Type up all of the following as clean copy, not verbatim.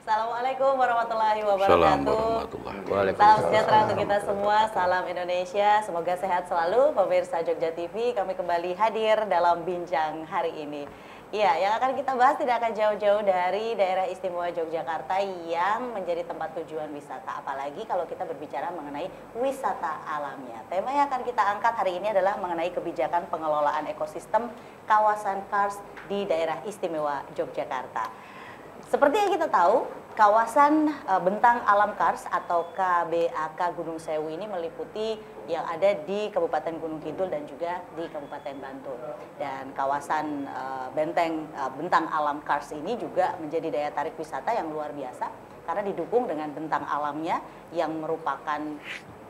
Assalamualaikum warahmatullahi Salam wabarakatuh. warahmatullahi Salam wabarakatuh. sejahtera untuk kita semua, salam Indonesia, semoga sehat selalu. Pemirsa Jogja TV, kami kembali hadir dalam bincang hari ini. Iya, yang akan kita bahas tidak akan jauh-jauh dari daerah istimewa Yogyakarta yang menjadi tempat tujuan wisata. Apalagi kalau kita berbicara mengenai wisata alamnya. Tema yang akan kita angkat hari ini adalah mengenai kebijakan pengelolaan ekosistem kawasan Kars di daerah istimewa Yogyakarta. Seperti yang kita tahu, kawasan Bentang Alam Kars atau KBAK Gunung Sewu ini meliputi yang ada di Kabupaten Gunung Kidul dan juga di Kabupaten Bantul. Dan kawasan Bentang Alam Kars ini juga menjadi daya tarik wisata yang luar biasa karena didukung dengan bentang alamnya yang merupakan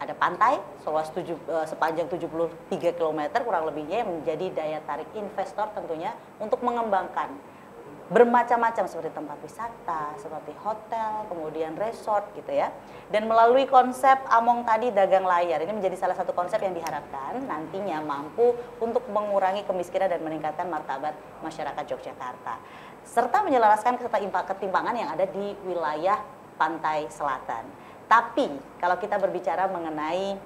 ada pantai sepanjang 73 km kurang lebihnya yang menjadi daya tarik investor tentunya untuk mengembangkan bermacam-macam seperti tempat wisata, seperti hotel, kemudian resort gitu ya. Dan melalui konsep Among Tadi Dagang Layar, ini menjadi salah satu konsep yang diharapkan nantinya mampu untuk mengurangi kemiskinan dan meningkatkan martabat masyarakat Yogyakarta. Serta menyelaraskan ketimpangan yang ada di wilayah pantai selatan. Tapi kalau kita berbicara mengenai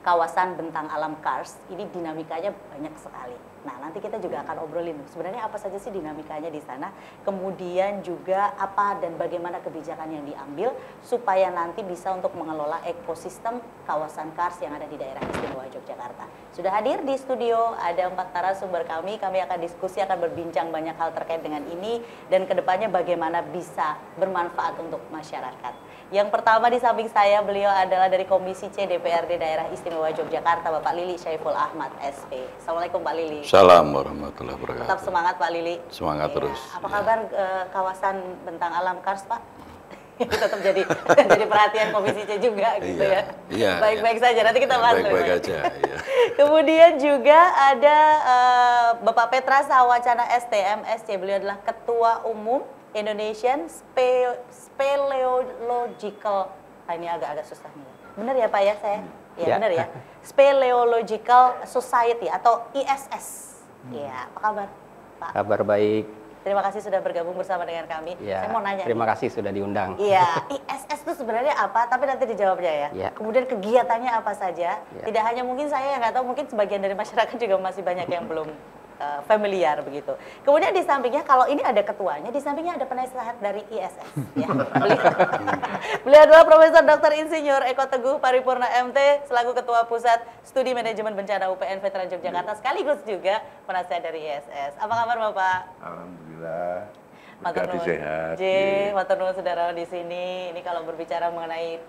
kawasan Bentang Alam Kars, ini dinamikanya banyak sekali. Nah, nanti kita juga akan obrolin sebenarnya apa saja sih dinamikanya di sana, kemudian juga apa dan bagaimana kebijakan yang diambil supaya nanti bisa untuk mengelola ekosistem kawasan Kars yang ada di daerah istimewa Yogyakarta. Sudah hadir di studio ada 4 narasumber kami akan diskusi, akan berbincang banyak hal terkait dengan ini dan kedepannya bagaimana bisa bermanfaat untuk masyarakat. Yang pertama di samping saya, beliau adalah dari Komisi C DPRD Daerah Istimewa Yogyakarta, Bapak Lili Syaiful Ahmad, SP. Assalamualaikum Pak Lili. Salam warahmatullahi wabarakatuh. Tetap semangat Pak Lili. Semangat Ya. terus. Apa kabar kawasan Bentang Alam Kars Pak? Tetap jadi perhatian Komisi C juga gitu ya. Iya. Baik-baik saja, nanti kita bahas. Baik-baik aja. Iya. Kemudian juga ada Bapak Petra Sawacana STM SC, beliau adalah Ketua Umum Indonesian Speleological, ini agak-agak susah nih. Benar ya Pak ya saya? Ya, benar ya. Speleological Society atau ISS. Ya, apa kabar Pak? Kabar baik. Terima kasih sudah bergabung bersama dengan kami. Ya, Saya mau nanya. terima kasih sudah diundang. Iya, ISS itu sebenarnya apa? Tapi nanti dijawabnya ya. Ya. Kemudian kegiatannya apa saja? Ya. Tidak hanya mungkin saya yang nggak tahu, mungkin sebagian dari masyarakat juga masih banyak yang belum familiar begitu. Kemudian di sampingnya kalau ini ada ketuanya, di sampingnya ada penasehat dari ISS. Ya. Beliau adalah Profesor Dr. Insinyur Eko Teguh Paripurna MT selaku Ketua Pusat Studi Manajemen Bencana UPN Veteran Yogyakarta sekaligus juga penasehat dari ISS. Apa kabar Bapak? Alhamdulillah. Matur Berkati nuwun. sehat. Matur nuwun saudara di sini. Ini kalau berbicara mengenai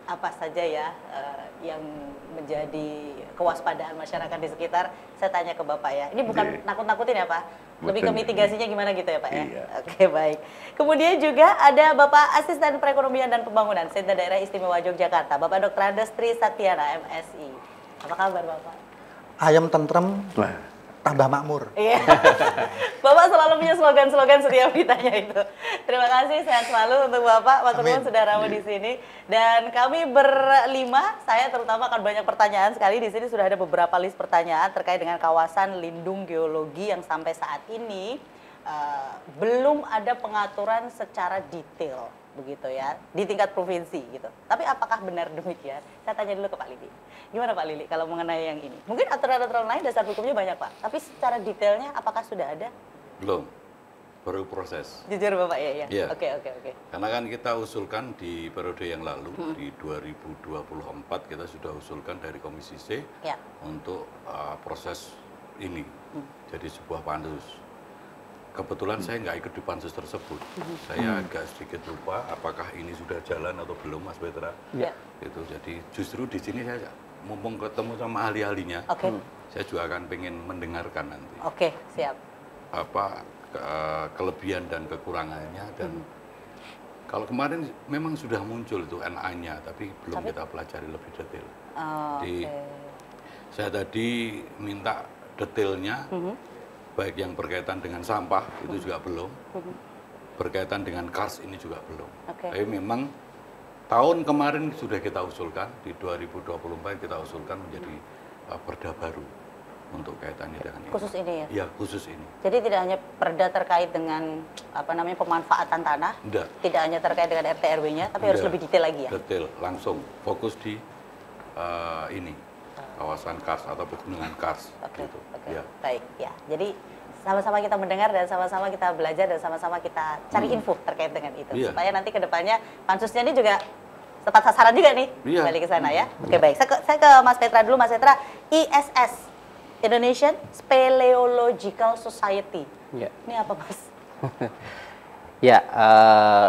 apa saja ya yang menjadi kewaspadaan masyarakat di sekitar, saya tanya ke Bapak ya. Ini bukan nakut-nakutin ya Pak? Lebih ke mitigasinya gimana gitu ya Pak ya? Iya. Oke, baik. Kemudian juga ada Bapak Asisten Perekonomian dan Pembangunan Setda Daerah Istimewa Yogyakarta, Bapak Dr. Andes Tri Satyana MSI. Apa kabar Bapak? Ayam tentrem, tambah makmur. Iya. Bapak selalu punya slogan-slogan setiap ditanya itu. Terima kasih, sehat selalu untuk Bapak. Matur nuwun sudah rawuh di sini. Dan kami berlima, saya terutama akan banyak pertanyaan sekali. Di sini sudah ada beberapa list pertanyaan terkait dengan kawasan lindung geologi yang sampai saat ini belum ada pengaturan secara detail begitu ya di tingkat provinsi gitu. Tapi apakah benar demikian? Saya tanya dulu ke Pak Lili. Gimana Pak Lili kalau mengenai yang ini? Mungkin aturan-aturan lain dasar hukumnya banyak Pak, tapi secara detailnya apakah sudah ada? Belum. Baru proses. Jujur Bapak ya? Iya. Oke. Karena kan kita usulkan di periode yang lalu, di 2024 kita sudah usulkan dari Komisi C Ya. untuk proses ini. Jadi sebuah pansus. Kebetulan saya nggak ikut di pansus tersebut. Saya agak sedikit lupa apakah ini sudah jalan atau belum, Mas Petra. Ya. Itu jadi justru di sini saya mumpung ketemu sama ahli-ahlinya, Oke. saya juga akan pengen mendengarkan nanti Oke, siap. apa kelebihan dan kekurangannya dan kalau kemarin memang sudah muncul itu NA-nya tapi belum kita pelajari lebih detail. Jadi saya tadi minta detailnya. Baik yang berkaitan dengan sampah itu juga belum, berkaitan dengan Kars ini juga belum. Tapi memang tahun kemarin sudah kita usulkan, di 2024 kita usulkan menjadi perda baru untuk kaitannya dengan ini. Khusus ini ya? Iya, khusus ini. Jadi tidak hanya perda terkait dengan pemanfaatan tanah, tidak hanya terkait dengan RT RW-nya, tapi harus lebih detail lagi ya? Detail, langsung fokus di ini, kawasan Kars atau pegunungan Kars. Gitu. Ya. Baik, ya. Jadi sama-sama kita mendengar dan sama-sama kita belajar dan sama-sama kita cari info terkait dengan itu. Supaya nanti ke depannya pansusnya ini juga tepat sasaran juga nih, kembali ke sana ya. Oke, baik. Saya ke Mas Petra dulu, Mas Petra. ISS, Indonesian Speleological Society. Ya. Ini apa, Mas? Ya,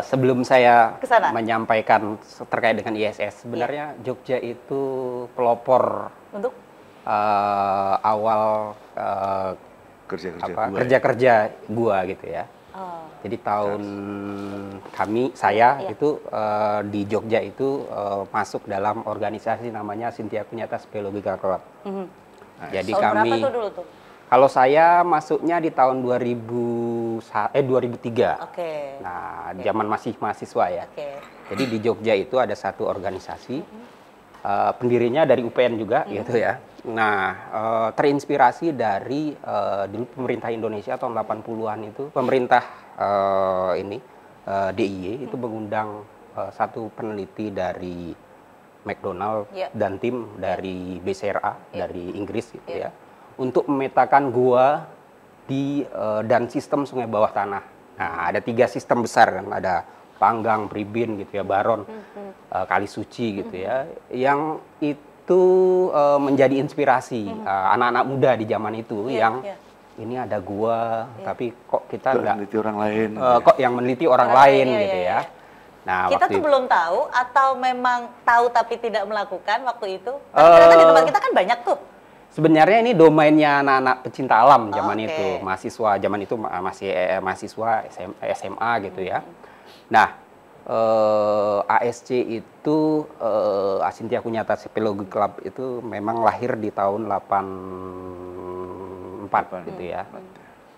sebelum saya menyampaikan terkait dengan ISS, sebenarnya Jogja itu pelopor untuk awal kerja-kerja gua gitu ya. Jadi tahun saya itu di Jogja itu masuk dalam organisasi namanya Cynthia Kunyata Speleological Club. Jadi kami berapa tuh dulu tuh? Kalau saya masuknya di tahun 2003. Nah, zaman masih mahasiswa ya. Jadi di Jogja itu ada satu organisasi, pendirinya dari UPN juga gitu ya. Nah, terinspirasi dari dulu pemerintah Indonesia tahun 80-an itu, pemerintah DIY itu mengundang satu peneliti dari McDonald dan tim dari BCRA dari Inggris gitu ya, untuk memetakan gua dan sistem sungai bawah tanah. Nah, ada 3 sistem besar kan, ada Panggang, Pribin gitu ya, Baron, Kali Suci gitu ya, yang itu menjadi inspirasi anak-anak muda di zaman itu yang ini ada gua, tapi kok kita nggak meneliti orang lain, kok yang meneliti orang lain gitu ya. Nah, kita tuh belum tahu atau memang tahu tapi tidak melakukan waktu itu. Ternyata di tempat kita kan banyak tuh. Sebenarnya ini domainnya anak-anak pecinta alam zaman itu, mahasiswa zaman itu masih mahasiswa SMA gitu ya. Nah, ASC itu Cynthia Kunyata Speleological Club itu memang lahir di tahun 84 gitu ya.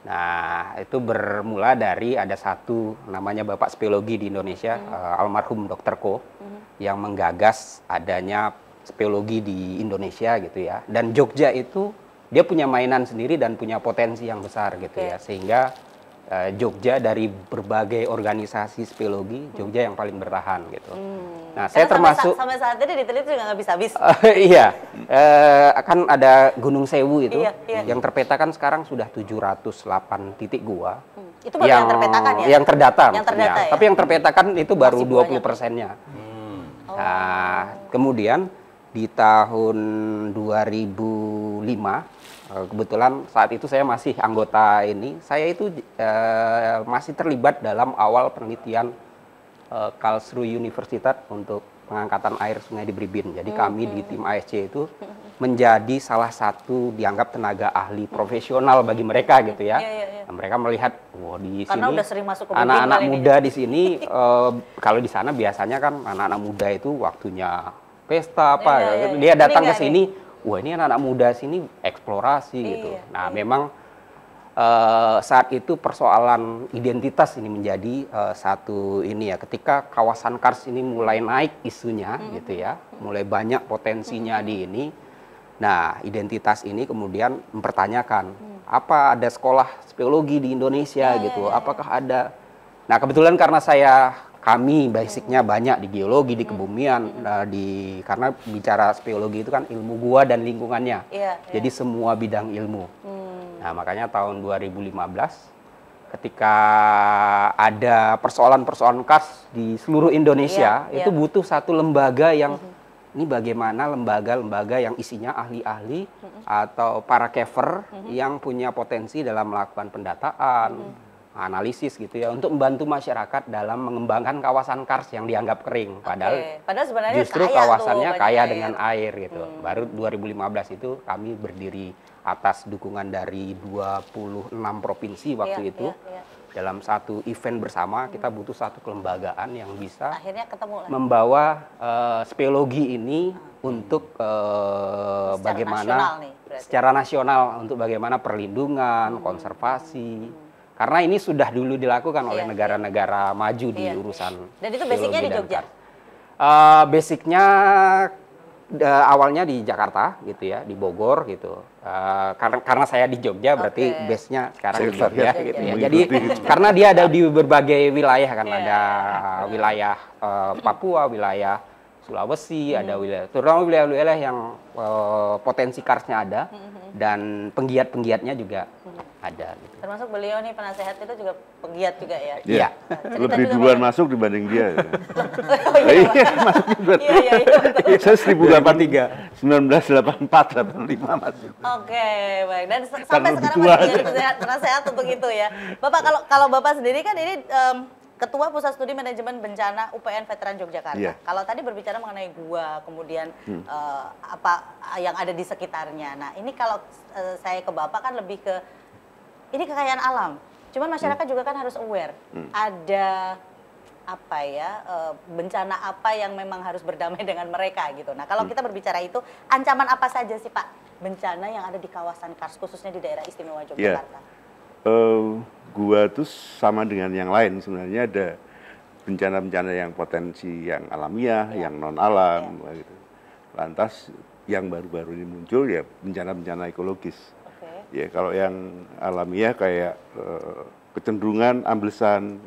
Nah, itu bermula dari ada satu namanya Bapak Speleologi di Indonesia, almarhum Dr. Ko, yang menggagas adanya speleologi di Indonesia gitu ya. Dan Jogja itu dia punya mainan sendiri dan punya potensi yang besar gitu ya. Sehingga Jogja dari berbagai organisasi speleologi, Jogja yang paling bertahan gitu. Nah, saya termasuk sampai saat ini diteliti juga nggak habis-habis. Iya, akan ada Gunung Sewu itu yang terpetakan sekarang sudah 708 titik gua. Itu baru yang terpetakan ya? Yang terdata, ya? Tapi yang terpetakan itu baru 20%-nya. Nah, kemudian di tahun 2005 kebetulan saat itu saya masih anggota ini, saya itu masih terlibat dalam awal penelitian Karlsruhe Universitas untuk pengangkatan air sungai di Bribin. Jadi kami di tim ASC itu menjadi salah satu dianggap tenaga ahli profesional bagi mereka gitu ya. Nah, mereka melihat, wah di sini anak-anak muda di sini, kalau di sana biasanya kan anak-anak muda itu waktunya pesta apa, dia datang ke sini. Wah, ini anak-anak muda sini eksplorasi gitu. Nah, memang saat itu persoalan identitas ini menjadi satu ini ya. Ketika kawasan Kars ini mulai naik isunya gitu ya, mulai banyak potensinya di ini. Nah, identitas ini kemudian mempertanyakan, apa ada sekolah speleologi di Indonesia gitu? Apakah ada? Nah, kebetulan karena kami basicnya banyak di geologi, di kebumian, karena bicara speleologi itu kan ilmu gua dan lingkungannya. Jadi semua bidang ilmu. Nah, makanya tahun 2015 ketika ada persoalan-persoalan Kars di seluruh Indonesia, itu butuh satu lembaga yang ini bagaimana lembaga-lembaga yang isinya ahli-ahli atau para caver yang punya potensi dalam melakukan pendataan, analisis gitu ya, untuk membantu masyarakat dalam mengembangkan kawasan Kars yang dianggap kering, padahal sebenarnya justru kawasannya kaya dengan air gitu. Baru 2015 itu kami berdiri atas dukungan dari 26 provinsi waktu itu. Dalam satu event bersama, kita butuh satu kelembagaan yang bisa membawa speleologi ini untuk bagaimana secara nasional, untuk bagaimana perlindungan, konservasi. Karena ini sudah dulu dilakukan oleh negara-negara maju di urusan. Dan itu basicnya di Jogja? Basicnya awalnya di Jakarta gitu ya, di Bogor gitu. Karena saya di Jogja, berarti base-nya sekarang di Jogja gitu ya. Jadi karena dia ada di berbagai wilayah kan, ada wilayah Papua, wilayah Sulawesi, ada wilayah, terutama wilayah-wilayah yang potensi karsnya ada dan penggiat-penggiatnya juga ada. Gitu. Termasuk beliau nih penasehat itu juga penggiat juga ya? Iya. Lebih duluan masuk dibanding dia. Iya, masuknya duluan. Iya. Saya 1083, 1984, 85 masuk. Oke, baik. Dan sampai sekarang masih jadi penasehat untuk itu ya. Bapak, kalau Bapak sendiri kan ini Ketua Pusat Studi Manajemen Bencana UPN Veteran Yogyakarta. Yeah. Kalau tadi berbicara mengenai gua, kemudian apa yang ada di sekitarnya. Nah, ini kalau saya ke Bapak kan lebih ke ini kekayaan alam. Cuman masyarakat juga kan harus aware. Ada apa ya bencana apa yang memang harus berdamai dengan mereka gitu. Nah, kalau kita berbicara itu, ancaman apa saja sih Pak bencana yang ada di kawasan Kars khususnya di daerah istimewa Yogyakarta? Gua itu sama dengan yang lain, sebenarnya ada bencana-bencana yang potensi yang alamiah, yang non alam gitu. Lantas yang baru-baru ini muncul ya bencana-bencana ekologis. Ya kalau yang alamiah kayak kecenderungan amblesan,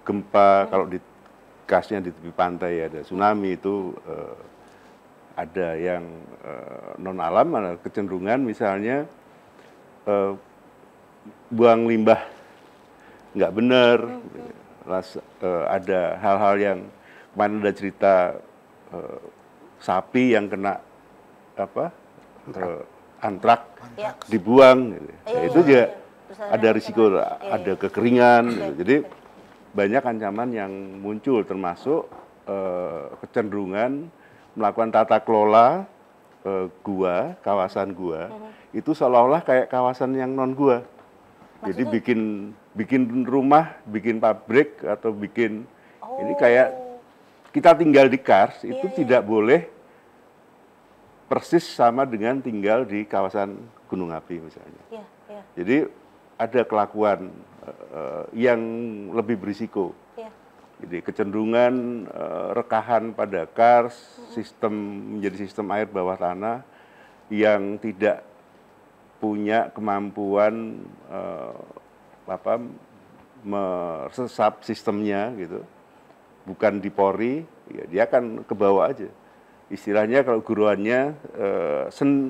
gempa, kalau di kasnya di tepi pantai ada tsunami itu ada yang non alam, ada kecenderungan misalnya buang limbah nggak benar, ada hal-hal yang kemarin ada cerita sapi yang kena antrak dibuang, gitu. Itu juga ada risiko, ada kekeringan, gitu. Jadi banyak ancaman yang muncul termasuk kecenderungan melakukan tata kelola gua, kawasan gua itu seolah-olah kayak kawasan yang non gua. Jadi bikin rumah, bikin pabrik atau bikin ini kayak kita tinggal di Kars itu tidak boleh persis sama dengan tinggal di kawasan gunung api misalnya. Jadi ada kelakuan yang lebih berisiko. Jadi kecenderungan rekahan pada Kars, menjadi sistem air bawah tanah yang tidak punya kemampuan meresap sistemnya gitu, bukan dipori, ya dia akan ke bawah aja. Istilahnya kalau guruannya,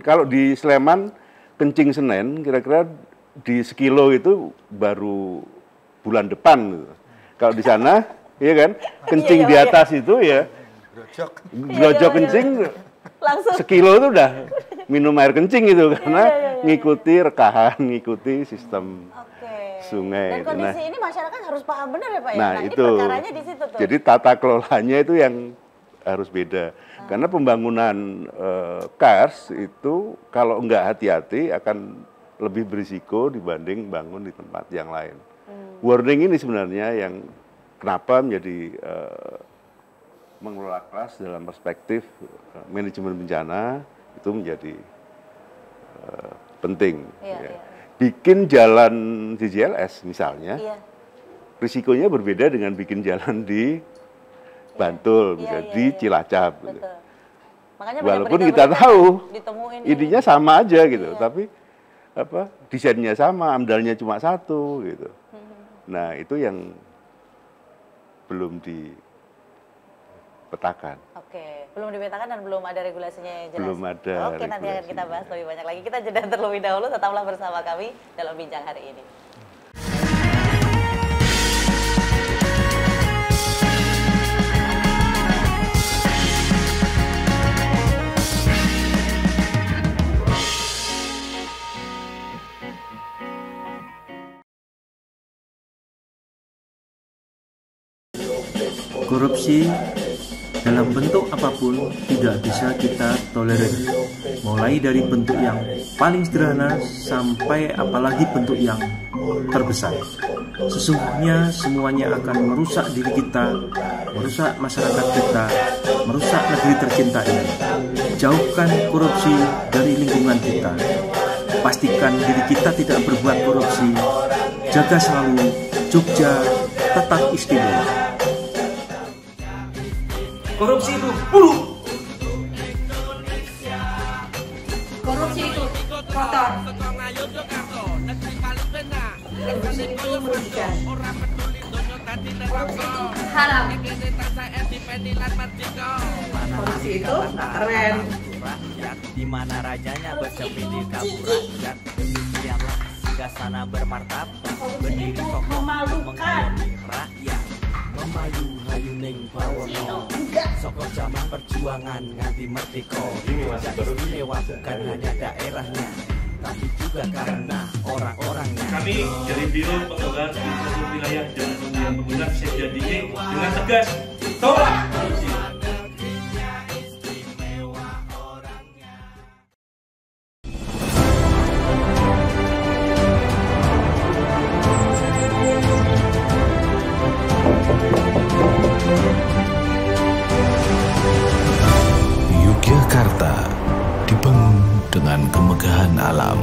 kalau di Sleman kencing Senen, kira-kira di sekilo itu baru bulan depan. Gitu. Kalau di sana, ya kan, kencing di atas itu ya, grojok kencing, langsung sekilo itu udah minum air kencing gitu karena ngikuti rekahan, ngikuti sistem sungai. Dan kondisi ini masyarakat harus paham benar ya Pak ya. Nah itu, ini perkaranya di situ tuh. Jadi tata kelolanya itu yang harus beda. Karena pembangunan Kars itu kalau nggak hati-hati akan lebih berisiko dibanding bangun di tempat yang lain. Warning ini sebenarnya yang kenapa menjadi mengelola Kars dalam perspektif manajemen bencana itu menjadi penting. Bikin jalan di JLS misalnya, risikonya berbeda dengan bikin jalan di Bantul, di Cilacap. Gitu. Walaupun kita tahu idenya sama aja gitu, tapi desainnya sama, amdalnya cuma satu gitu. Nah itu yang belum dipetakan. Belum dipetakan dan belum ada regulasinya yang jelas. Belum ada. Oke, nanti akan kita bahas lebih banyak lagi. Kita jeda terlebih dahulu, tetaplah bersama kami dalam bincang hari ini. Korupsi dalam bentuk apapun tidak bisa kita tolerir, mulai dari bentuk yang paling sederhana sampai apalagi bentuk yang terbesar. Sesungguhnya semuanya akan merusak diri kita, merusak masyarakat kita, merusak negeri tercinta ini. Jauhkan korupsi dari lingkungan kita. Pastikan diri kita tidak berbuat korupsi. Jaga selalu Jogja tetap istimewa. Korupsi itu buruk. ini merugikan. Haram. Korupsi itu keren. Di mana rajanya bersepi di kabur rakyat, demikianlah singgah bermartabat, berdiri kokoh mengayomi rakyat. Memayu hayuning bawono, soko zaman perjuangan nganti merdeka. Jadi istimewa bukan hanya daerahnya, tapi juga karena orang-orangnya. Kami dari Biro Pengelolaan Infrastruktur Wilayah dan Pemilihan Pemuda Sekda DIY dengan tegas tolak korupsi. Yogyakarta dibangun dengan kemegahan alam.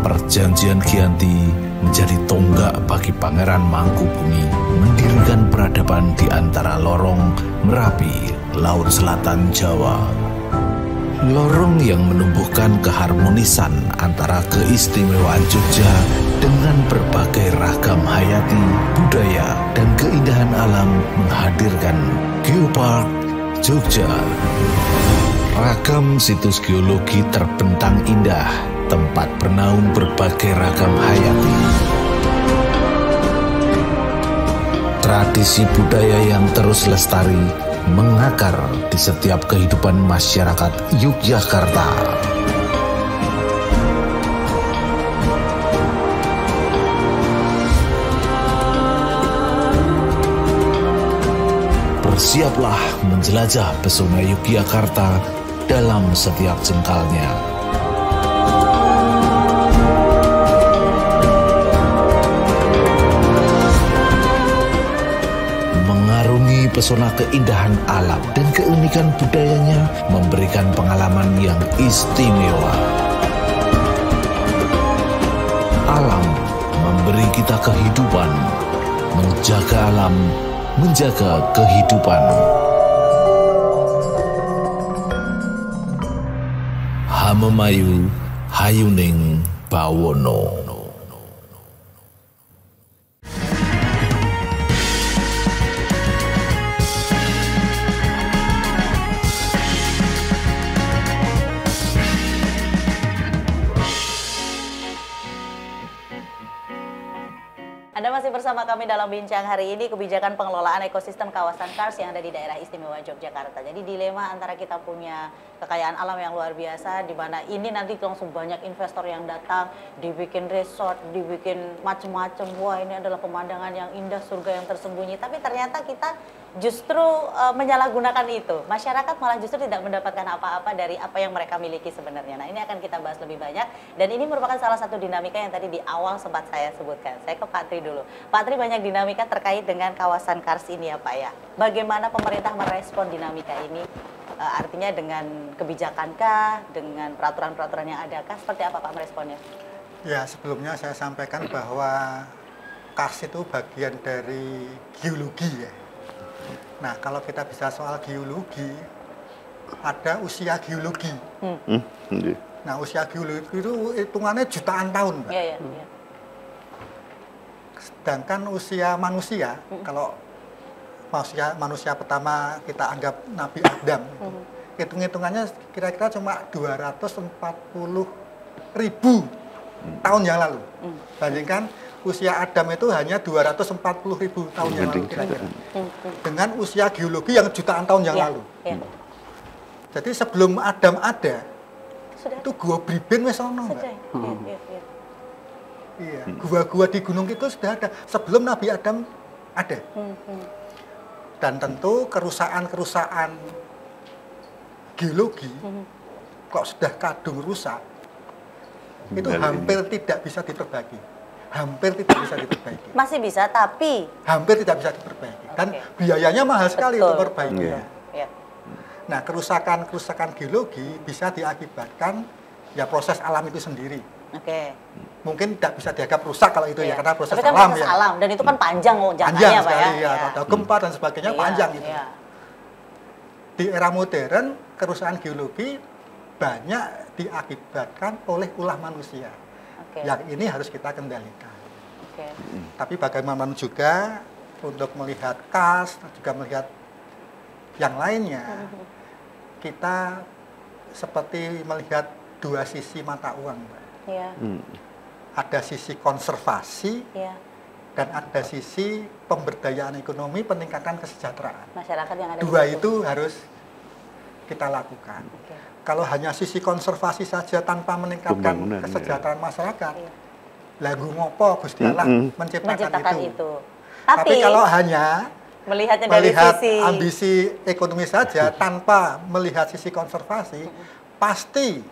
Perjanjian Giyanti menjadi tonggak bagi Pangeran Mangkubumi mendirikan peradaban di antara lorong Merapi, Laut Selatan Jawa. Lorong yang menumbuhkan keharmonisan antara keistimewaan Jogja dengan berbagai ragam hayati, budaya, dan keindahan alam menghadirkan Geopark Jogja. Ragam situs geologi terbentang indah, tempat bernaung berbagai ragam hayati. Tradisi budaya yang terus lestari mengakar di setiap kehidupan masyarakat Yogyakarta. Bersiaplah menjelajah pesona Yogyakarta dalam setiap jengkalnya. Mengarungi pesona keindahan alam dan keunikan budayanya memberikan pengalaman yang istimewa. Alam memberi kita kehidupan, menjaga alam, menjaga kehidupan. Hamemayu hayuning bawono. Anda masih bersama kami dalam bincang hari ini, kebijakan pengelolaan ekosistem kawasan Kars yang ada di daerah istimewa Yogyakarta. Jadi dilema antara kita punya kekayaan alam yang luar biasa, di mana ini nanti langsung banyak investor yang datang, dibikin resort, dibikin macam-macam. Wah, ini adalah pemandangan yang indah, surga yang tersembunyi. Tapi ternyata kita justru menyalahgunakan itu. Masyarakat malah justru tidak mendapatkan apa-apa dari apa yang mereka miliki sebenarnya. Nah, ini akan kita bahas lebih banyak. Dan ini merupakan salah satu dinamika yang tadi di awal sempat saya sebutkan. Saya ke Pak Tri dulu. Pak Tri, banyak dinamika terkait dengan kawasan Kars ini ya Pak ya. Bagaimana pemerintah merespon dinamika ini? Artinya dengan kebijakan-kah, dengan peraturan-peraturan yang ada kah? Seperti apa Pak meresponnya? Ya, sebelumnya saya sampaikan bahwa Kars itu bagian dari geologi ya. Nah, kalau kita bisa soal geologi, ada usia geologi. Nah, usia geologi itu hitungannya jutaan tahun, Mbak. Iya. Sedangkan usia manusia, kalau manusia pertama kita anggap Nabi Adam, hitung-hitungannya kira-kira cuma 240.000 tahun yang lalu. Bandingkan usia Adam itu hanya 240.000 tahun yang lalu kira-kira. Dengan usia geologi yang jutaan tahun yang lalu. Jadi sebelum Adam ada, itu gua Briben wis ono. Iya, gua-gua di Gunung Kidul sudah ada sebelum Nabi Adam ada. Dan tentu kerusakan geologi kok sudah kadung rusak, itu hampir tidak bisa diperbaiki. Hampir tidak bisa diperbaiki. Masih bisa, tapi hampir tidak bisa diperbaiki. Dan biayanya mahal sekali untuk perbaikinya. Nah, kerusakan geologi bisa diakibatkan ya proses alam itu sendiri. Mungkin tidak bisa dianggap rusak kalau itu ya, karena proses tapi kan alam proses ya. alam, dan itu kan panjang jangkanya Pak ya. Ada gempa dan sebagainya panjang itu. Di era modern, kerusakan geologi banyak diakibatkan oleh ulah manusia. Yang ini harus kita kendalikan. Tapi bagaimana juga untuk melihat kas, juga melihat yang lainnya, kita seperti melihat dua sisi mata uang, Mbak. Ada sisi konservasi, dan ada sisi pemberdayaan ekonomi, peningkatan kesejahteraan. Masyarakat yang ada dua itu harus kita lakukan. Kalau hanya sisi konservasi saja tanpa meningkatkan kesejahteraan masyarakat, lagu ngopo Gusti Allah menciptakan itu. Tapi kalau hanya melihat sisi ambisi ekonomi saja tanpa melihat sisi konservasi, pasti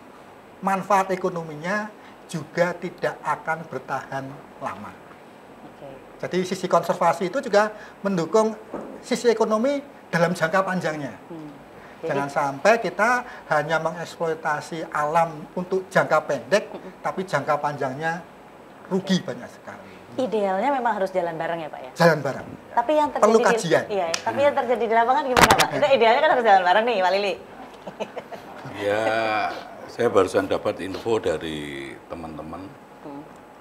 manfaat ekonominya juga tidak akan bertahan lama. Jadi sisi konservasi itu juga mendukung sisi ekonomi dalam jangka panjangnya. Jangan sampai kita hanya mengeksploitasi alam untuk jangka pendek, tapi jangka panjangnya rugi banyak sekali. Idealnya memang harus jalan bareng ya Pak ya? Jalan bareng. Tapi yang terjadi perlu kajian. Iya, tapi yang terjadi di lapangan gimana Pak? Itu idealnya kan harus jalan bareng nih Pak Lili. Ya, saya barusan dapat info dari teman-teman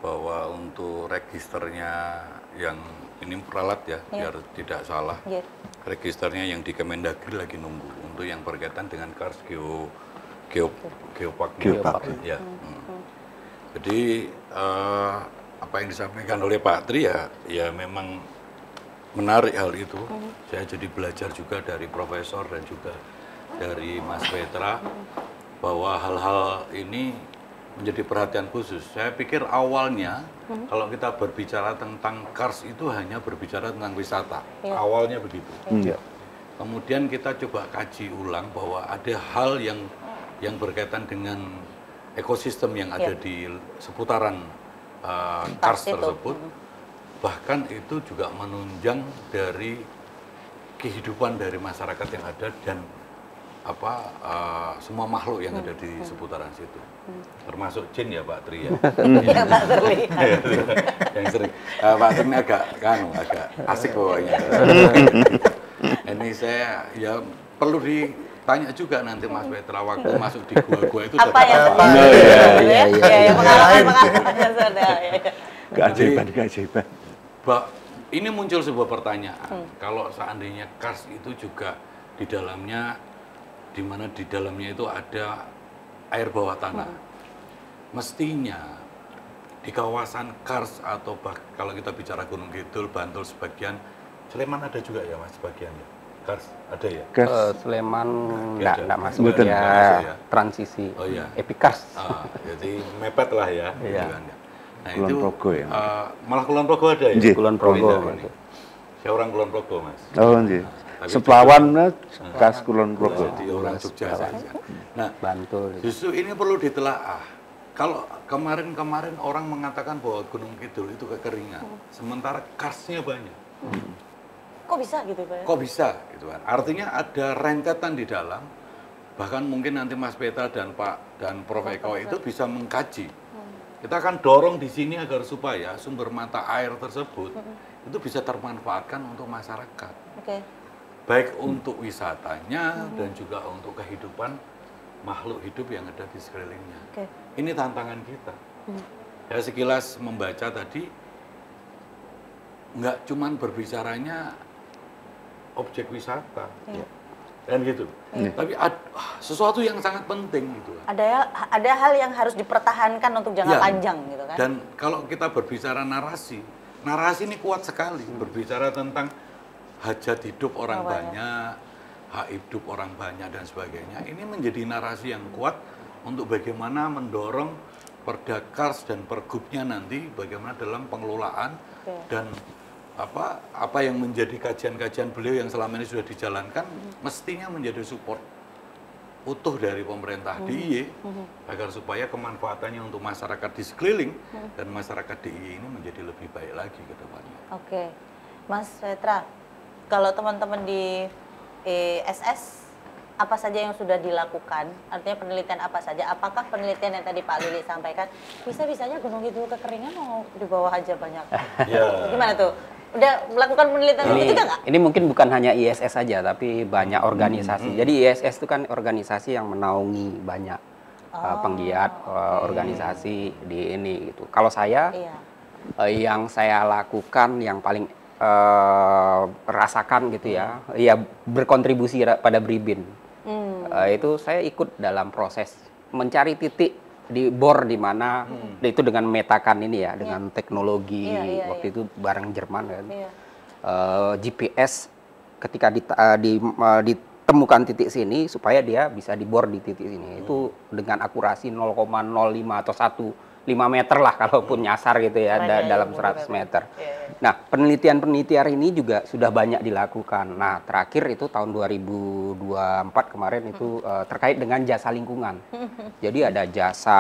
bahwa untuk registernya yang ini peralat ya, biar tidak salah. Registernya yang di Kemendagri lagi nunggu untuk yang berkaitan dengan Kars Geopark. Ya. Jadi apa yang disampaikan oleh Pak Tri ya memang menarik hal itu. Saya jadi belajar juga dari profesor dan juga dari Mas Petra bahwa hal-hal ini menjadi perhatian khusus. Saya pikir awalnya kalau kita berbicara tentang Kars itu hanya berbicara tentang wisata. Awalnya begitu. Kemudian kita coba kaji ulang bahwa ada hal yang berkaitan dengan ekosistem yang ada di seputaran Kars tersebut. Bahkan itu juga menunjang dari kehidupan dari masyarakat yang ada dan semua makhluk yang ada di seputaran situ, termasuk jin ya Pak Tri ya. Iya Pak Tri. Yang sering Pak Tri ini agak asik pokoknya. Ini saya ya perlu ditanya juga nanti Mas Petra waktu masuk di gua-gua itu. Apa yang pengalaman-pengalamannya sudah. Keajaiban. Ini muncul sebuah pertanyaan. Kalau seandainya Kars itu juga di dalamnya itu ada air bawah tanah. Mestinya di kawasan Kars atau kalau kita bicara Gunung Kidul, Bantul sebagian, Sleman ada juga ya Mas sebagian ya? Kars ada ya? Sleman enggak masuk ya, transisi. Oh iya. Epikars. Jadi mepet lah ya. Nah Kulon itu Progo ya. Malah Kulon Progo ada ya? Kulon Progo. Saya orang Kulon Progo Mas. Oh iya. Seplawan Kas Kulon Progo. Jadi orang Jogja saja. Nah, Bantul. Justru ini perlu ditelaah. Kalau kemarin orang mengatakan bahwa Gunung Kidul itu kekeringan, sementara Karsnya banyak. Kok bisa gitu Pak? Kok bisa gitu kan? Artinya ada rentetan di dalam. Bahkan mungkin nanti Mas Petra dan Pak dan Prof Eko itu bisa mengkaji. Kita akan dorong di sini agar supaya sumber mata air tersebut itu bisa termanfaatkan untuk masyarakat. Baik untuk wisatanya dan juga untuk kehidupan makhluk hidup yang ada di sekelilingnya. Ini tantangan kita. Ya sekilas membaca tadi, nggak cuman berbicaranya objek wisata, dan gitu. Tapi sesuatu yang sangat penting gitu. Ada hal yang harus dipertahankan untuk jangka panjang gitu kan. Dan kalau kita berbicara narasi ini kuat sekali. Berbicara tentang hajat hidup orang banyak, hak hidup orang banyak dan sebagainya. Ini menjadi narasi yang kuat untuk bagaimana mendorong Perda Kars dan Pergubnya nanti bagaimana dalam pengelolaan dan apa yang menjadi kajian-kajian beliau yang selama ini sudah dijalankan mestinya menjadi support utuh dari pemerintah DIY agar supaya kemanfaatannya untuk masyarakat di sekeliling dan masyarakat DIY ini menjadi lebih baik lagi ke depannya. Mas Petra, kalau teman-teman di SS apa saja yang sudah dilakukan? Artinya penelitian apa saja? Apakah penelitian yang tadi Pak Lili sampaikan bisa-bisanya Gunung Kidul kekeringan mau di bawah aja banyak? Gimana tuh? Udah melakukan penelitian itu juga nggak? Ini mungkin bukan hanya ISS saja, tapi banyak organisasi. Jadi ISS itu kan organisasi yang menaungi banyak penggiat organisasi di ini gitu. Kalau saya Yang saya lakukan yang paling rasakan gitu ya, ya berkontribusi pada Bribin. Itu saya ikut dalam proses mencari titik di bor di mana itu dengan metakan ini ya, dengan teknologi waktu itu bareng Jerman kan. GPS ketika ditemukan titik sini supaya dia bisa dibor di titik sini itu dengan akurasi 0,05 atau 5 meter lah kalaupun nyasar gitu ya dalam 100 meter. Nah, penelitian-penelitian ini juga sudah banyak dilakukan. Nah, terakhir itu tahun 2024 kemarin itu terkait dengan jasa lingkungan. Jadi ada jasa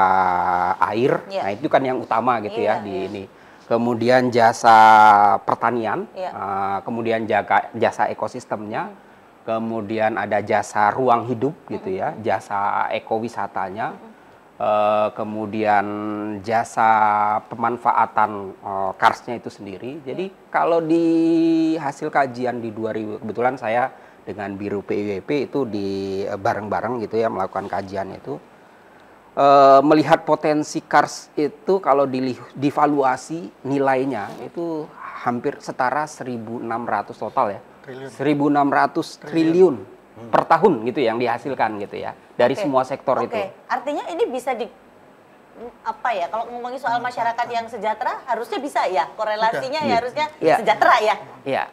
air, nah itu kan yang utama gitu ya di ini. Kemudian jasa pertanian, kemudian jasa ekosistemnya, kemudian ada jasa ruang hidup gitu ya, jasa ekowisatanya. Kemudian jasa pemanfaatan karsnya itu sendiri. Jadi kalau di hasil kajian di 2000, kebetulan saya dengan Biro PIWP itu bareng-bareng gitu ya melakukan kajian itu, melihat potensi kars itu kalau divaluasi nilainya itu hampir setara 1.600 total ya, 1.600 triliun per tahun gitu yang dihasilkan gitu ya dari semua sektor itu. Artinya ini bisa apa ya, kalau ngomongin soal masyarakat yang sejahtera harusnya bisa ya, korelasinya ya harusnya sejahtera ya. Iya.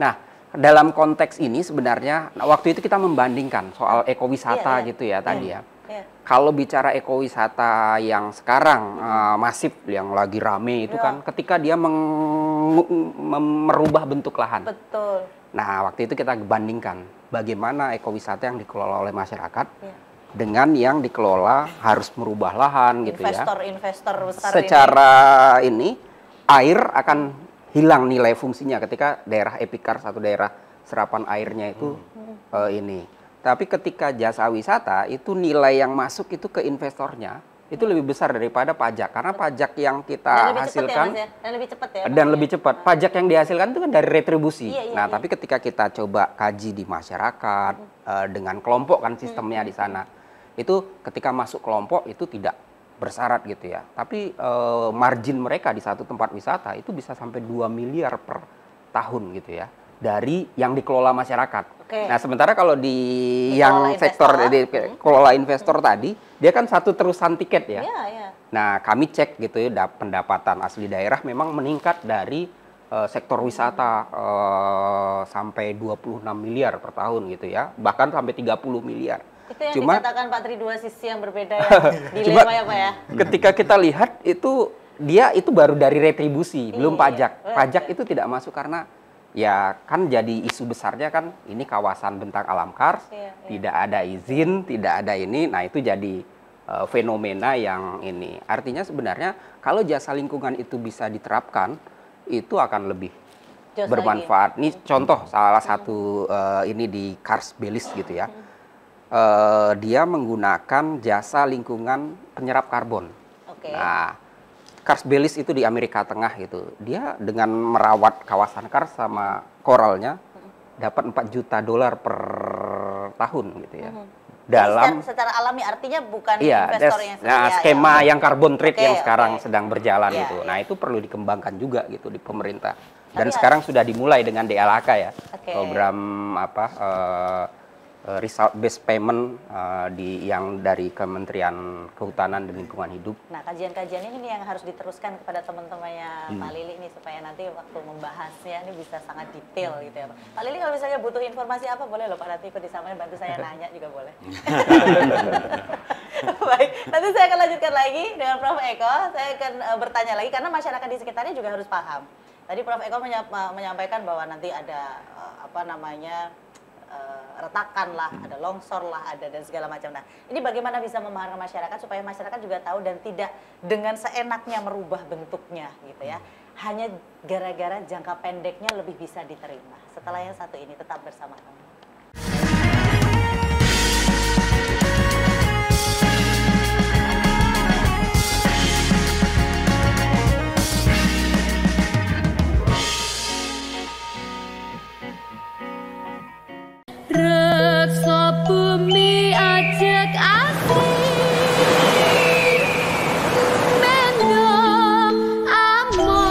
Nah, dalam konteks ini sebenarnya waktu itu kita membandingkan soal ekowisata gitu ya tadi ya. Kalau bicara ekowisata yang sekarang masif yang lagi rame itu kan ketika dia merubah bentuk lahan. Betul. Nah, waktu itu kita bandingkan bagaimana ekowisata yang dikelola oleh masyarakat dengan yang dikelola harus merubah lahan gitu ya. Investor besar secara ini air akan hilang nilai fungsinya ketika daerah epikars atau daerah serapan airnya itu ini. Tapi ketika jasa wisata itu nilai yang masuk itu ke investornya itu lebih besar daripada pajak, karena pajak yang kita hasilkan dan lebih cepat. Pajak yang dihasilkan itu kan dari retribusi. Nah, tapi ketika kita coba kaji di masyarakat dengan kelompok kan sistemnya di sana, itu ketika masuk kelompok itu tidak bersyarat gitu ya. Tapi margin mereka di satu tempat wisata itu bisa sampai 2 miliar per tahun gitu ya dari yang dikelola masyarakat. Nah, sementara kalau di yang sektor kelola investor tadi, dia kan satu terusan tiket ya. Nah, kami cek gitu ya, pendapatan asli daerah memang meningkat dari sektor wisata sampai 26 miliar per tahun gitu ya, bahkan sampai 30 miliar. Itu yang dikatakan Pak Tri, dua sisi yang berbeda ya, dilema ya Pak ya. Ketika kita lihat itu, dia itu baru dari retribusi, belum pajak. Pajak itu tidak masuk karena ya kan jadi isu besarnya kan ini kawasan bentang alam kars, tidak ada izin, tidak ada ini. Nah, itu jadi fenomena yang ini. Artinya sebenarnya kalau jasa lingkungan itu bisa diterapkan, itu akan lebih bermanfaat. Ini contoh salah satu ini di Kars Belis gitu ya. Dia menggunakan jasa lingkungan penyerap karbon. Nah, Kars Belis itu di Amerika Tengah gitu. Dia dengan merawat kawasan kars sama koralnya dapat $4 juta per tahun gitu ya. Dalam secara alami, artinya bukan investor yang skema yang carbon trade yang sekarang sedang berjalan gitu. Nah, itu perlu dikembangkan juga gitu di pemerintah. Dan sekarang sudah dimulai dengan DLHK ya. Program result based payment yang dari Kementerian Kehutanan dan Lingkungan Hidup. Nah, kajian-kajian ini yang harus diteruskan kepada teman-temannya Pak Lili nih, supaya nanti waktu membahasnya ini bisa sangat detail gitu ya Pak. Pak Lili kalau misalnya butuh informasi apa boleh loh Pak, nanti ikut disampaikan, bantu saya nanya juga boleh. Baik, nanti saya akan lanjutkan lagi dengan Prof. Eko. Saya akan bertanya lagi karena masyarakat di sekitarnya juga harus paham. Tadi Prof. Eko menyampaikan bahwa nanti ada retakan lah, ada longsor lah, ada dan segala macam. Nah, ini bagaimana bisa memahami masyarakat supaya masyarakat juga tahu dan tidak dengan seenaknya merubah bentuknya gitu ya. Hanya gara-gara jangka pendeknya lebih bisa diterima. Setelah yang satu ini, tetap bersama kami. Reksa bumi ajek asih, mendom amon.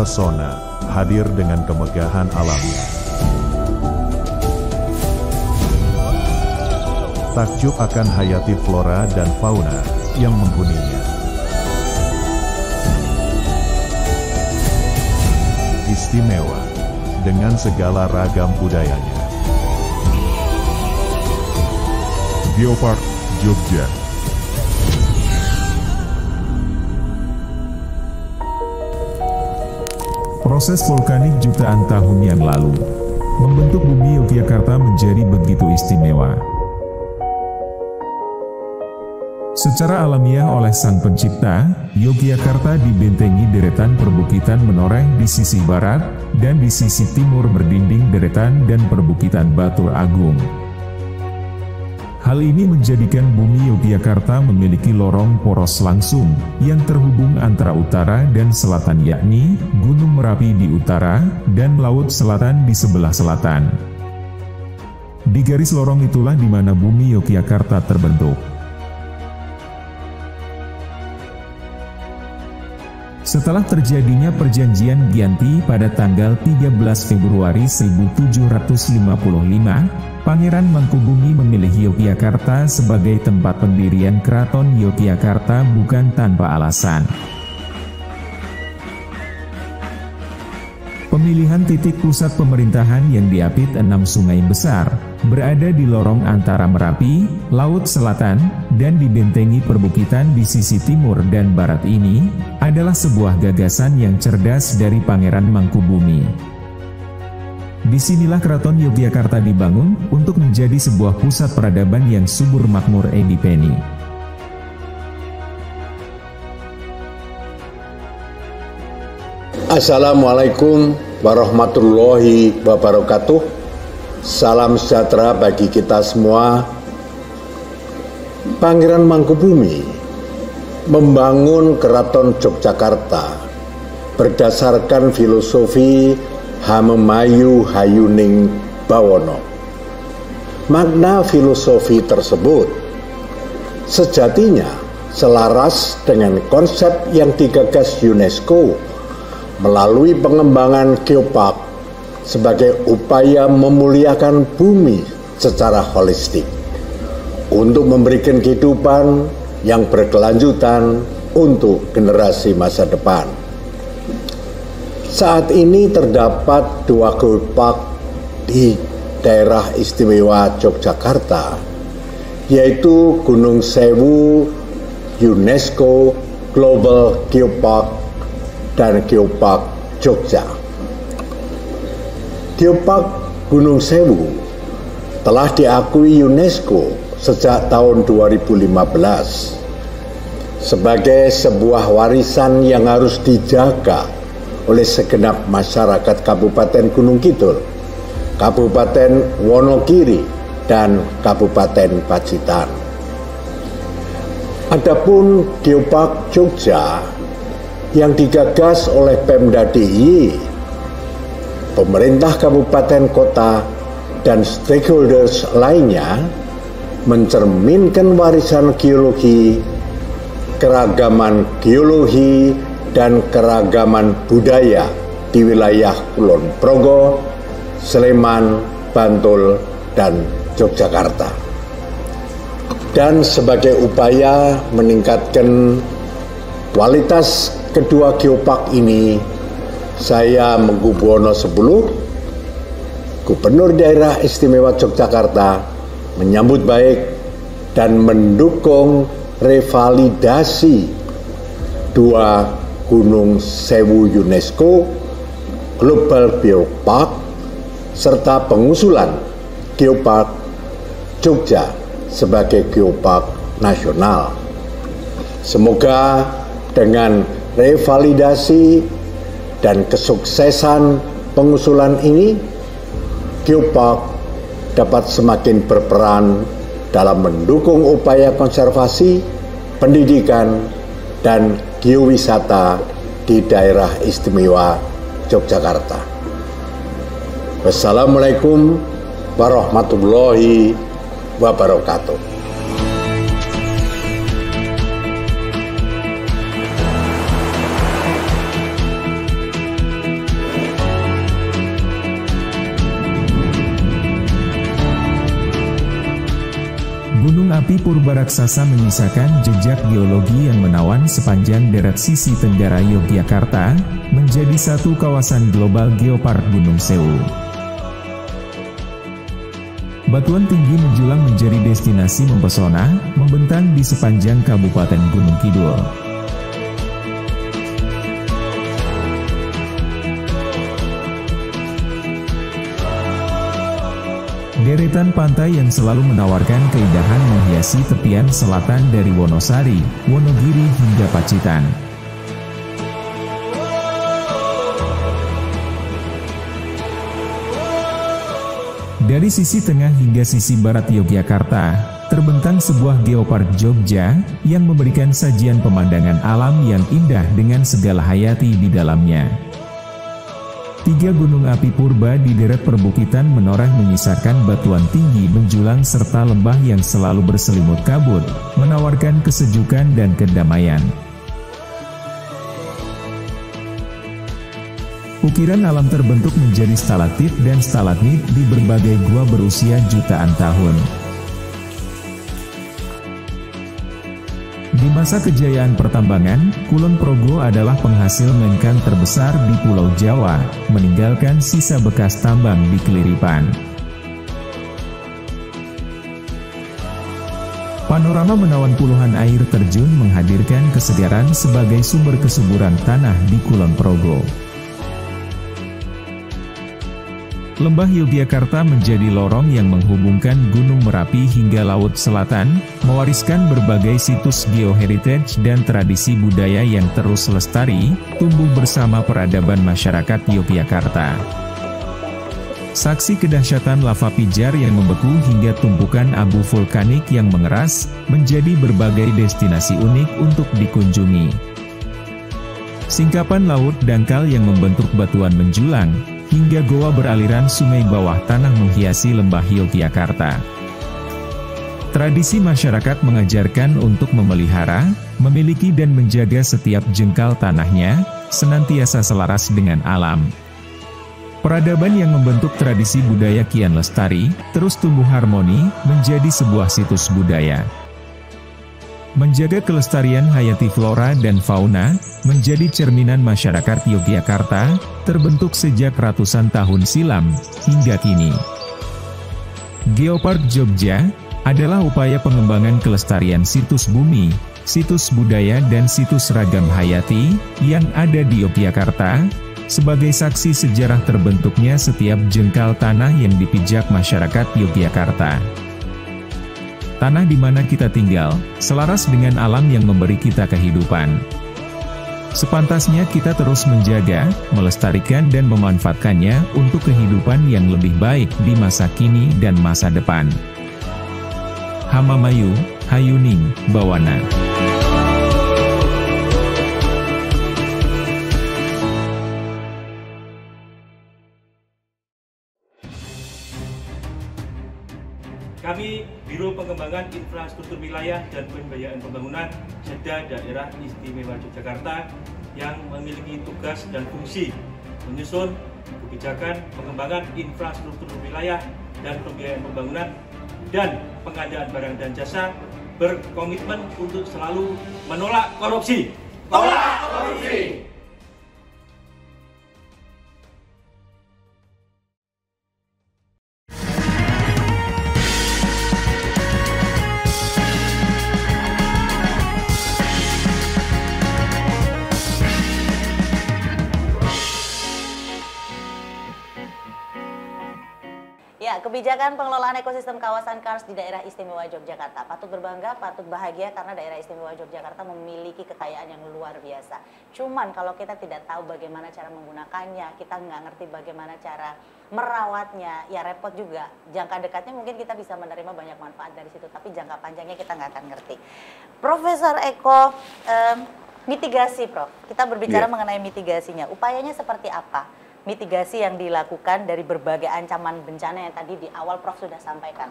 terpesona hadir dengan kemegahan alamnya. Takjub akan hayati flora dan fauna yang menghuninya. Istimewa dengan segala ragam budayanya. Geopark Jogja. Proses vulkanik jutaan tahun yang lalu membentuk bumi Yogyakarta menjadi begitu istimewa. Secara alamiah oleh Sang Pencipta, Yogyakarta dibentengi deretan perbukitan menoreh di sisi barat, dan di sisi timur berdinding deretan dan perbukitan Batur Agung. Hal ini menjadikan bumi Yogyakarta memiliki lorong poros langsung yang terhubung antara utara dan selatan, yakni Gunung Merapi di utara dan Laut Selatan di sebelah selatan. Di garis lorong itulah di mana bumi Yogyakarta terbentuk. Setelah terjadinya perjanjian Giyanti pada tanggal 13 Februari 1755, Pangeran Mangkubumi memilih Yogyakarta sebagai tempat pendirian Keraton Yogyakarta bukan tanpa alasan. Pemilihan titik pusat pemerintahan yang diapit 6 sungai besar, berada di lorong antara Merapi, Laut Selatan, dan dibentengi perbukitan di sisi timur dan barat ini, adalah sebuah gagasan yang cerdas dari Pangeran Mangkubumi. Disinilah Keraton Yogyakarta dibangun untuk menjadi sebuah pusat peradaban yang subur makmur edipeni. Assalamualaikum warahmatullahi wabarakatuh. Salam sejahtera bagi kita semua. Pangeran Mangkubumi membangun Keraton Yogyakarta berdasarkan filosofi Hamemayu Hayuning Bawono. Makna filosofi tersebut sejatinya selaras dengan konsep yang digagas UNESCO melalui pengembangan geopark sebagai upaya memuliakan bumi secara holistik untuk memberikan kehidupan yang berkelanjutan untuk generasi masa depan. Saat ini terdapat 2 geopark di daerah istimewa Yogyakarta, yaitu Gunung Sewu UNESCO Global Geopark dan Geopark Jogja. Geopark Gunung Sewu telah diakui UNESCO sejak tahun 2015 sebagai sebuah warisan yang harus dijaga oleh segenap masyarakat Kabupaten Gunung Kidul, Kabupaten Wonogiri, dan Kabupaten Pacitan. Adapun Geopark Jogja yang digagas oleh Pemda DIY, pemerintah kabupaten kota, dan stakeholders lainnya, mencerminkan warisan geologi, keragaman geologi, dan keragaman budaya di wilayah Kulon Progo, Sleman, Bantul, dan Yogyakarta. Dan sebagai upaya meningkatkan kualitas kedua geopark ini, saya Mangkubuwono X, Gubernur Daerah Istimewa Yogyakarta, menyambut baik dan mendukung revalidasi 2 Gunung Sewu UNESCO Global Geopark serta pengusulan Geopark Jogja sebagai geopark nasional. Semoga dengan revalidasi dan kesuksesan pengusulan ini, geopark dapat semakin berperan dalam mendukung upaya konservasi, pendidikan, dan geowisata di daerah istimewa Yogyakarta. Wassalamualaikum warahmatullahi wabarakatuh. api purba raksasa menyisakan jejak geologi yang menawan sepanjang deret sisi tenggara Yogyakarta, menjadi satu kawasan global geopark Gunung Sewu. Batuan tinggi menjulang menjadi destinasi mempesona, membentang di sepanjang Kabupaten Gunung Kidul. Deretan pantai yang selalu menawarkan keindahan menghiasi tepian selatan dari Wonosari, Wonogiri hingga Pacitan. Dari sisi tengah hingga sisi barat Yogyakarta, terbentang sebuah geopark Jogja yang memberikan sajian pemandangan alam yang indah dengan segala hayati di dalamnya. 3 gunung api purba di deret perbukitan menoreh menyisakan batuan tinggi menjulang serta lembah yang selalu berselimut kabut, menawarkan kesejukan dan kedamaian. Ukiran alam terbentuk menjadi stalaktit dan stalagmit di berbagai gua berusia jutaan tahun. Di masa kejayaan pertambangan, Kulon Progo adalah penghasil mengkang terbesar di Pulau Jawa, meninggalkan sisa bekas tambang di Keliripan. Panorama menawan puluhan air terjun menghadirkan kesegaran sebagai sumber kesuburan tanah di Kulon Progo. Lembah Yogyakarta menjadi lorong yang menghubungkan Gunung Merapi hingga Laut Selatan, mewariskan berbagai situs geoheritage dan tradisi budaya yang terus lestari, tumbuh bersama peradaban masyarakat Yogyakarta. Saksi kedahsyatan lava pijar yang membeku hingga tumpukan abu vulkanik yang mengeras, menjadi berbagai destinasi unik untuk dikunjungi. Singkapan laut dangkal yang membentuk batuan menjulang, hingga goa beraliran sungai bawah tanah menghiasi lembah Yogyakarta. Tradisi masyarakat mengajarkan untuk memelihara, memiliki dan menjaga setiap jengkal tanahnya, senantiasa selaras dengan alam. Peradaban yang membentuk tradisi budaya kian lestari, terus tumbuh harmoni, menjadi sebuah situs budaya. Menjaga kelestarian hayati flora dan fauna, menjadi cerminan masyarakat Yogyakarta, terbentuk sejak ratusan tahun silam, hingga kini. Geopark Jogja adalah upaya pengembangan kelestarian situs bumi, situs budaya dan situs ragam hayati, yang ada di Yogyakarta, sebagai saksi sejarah terbentuknya setiap jengkal tanah yang dipijak masyarakat Yogyakarta. Tanah di mana kita tinggal, selaras dengan alam yang memberi kita kehidupan. Sepantasnya kita terus menjaga, melestarikan dan memanfaatkannya untuk kehidupan yang lebih baik di masa kini dan masa depan. Hamamayu, Hayuning, Bawana. Kami Biro Pengembangan Infrastruktur Wilayah dan Pembiayaan Pembangunan Seda Daerah Istimewa Yogyakarta yang memiliki tugas dan fungsi menyusun kebijakan pengembangan infrastruktur wilayah dan pembiayaan pembangunan dan pengadaan barang dan jasa berkomitmen untuk selalu menolak korupsi. Tolak korupsi! Kebijakan pengelolaan ekosistem kawasan Kars di daerah istimewa Yogyakarta patut berbangga, patut bahagia karena daerah istimewa Yogyakarta memiliki kekayaan yang luar biasa. Cuman kalau kita tidak tahu bagaimana cara menggunakannya, kita nggak ngerti bagaimana cara merawatnya, ya repot juga. Jangka dekatnya mungkin kita bisa menerima banyak manfaat dari situ, tapi jangka panjangnya kita nggak akan ngerti. Profesor Eko, mitigasi Prof, kita berbicara mengenai mitigasinya, upayanya seperti apa? Mitigasi yang dilakukan dari berbagai ancaman bencana yang tadi di awal Prof sudah sampaikan.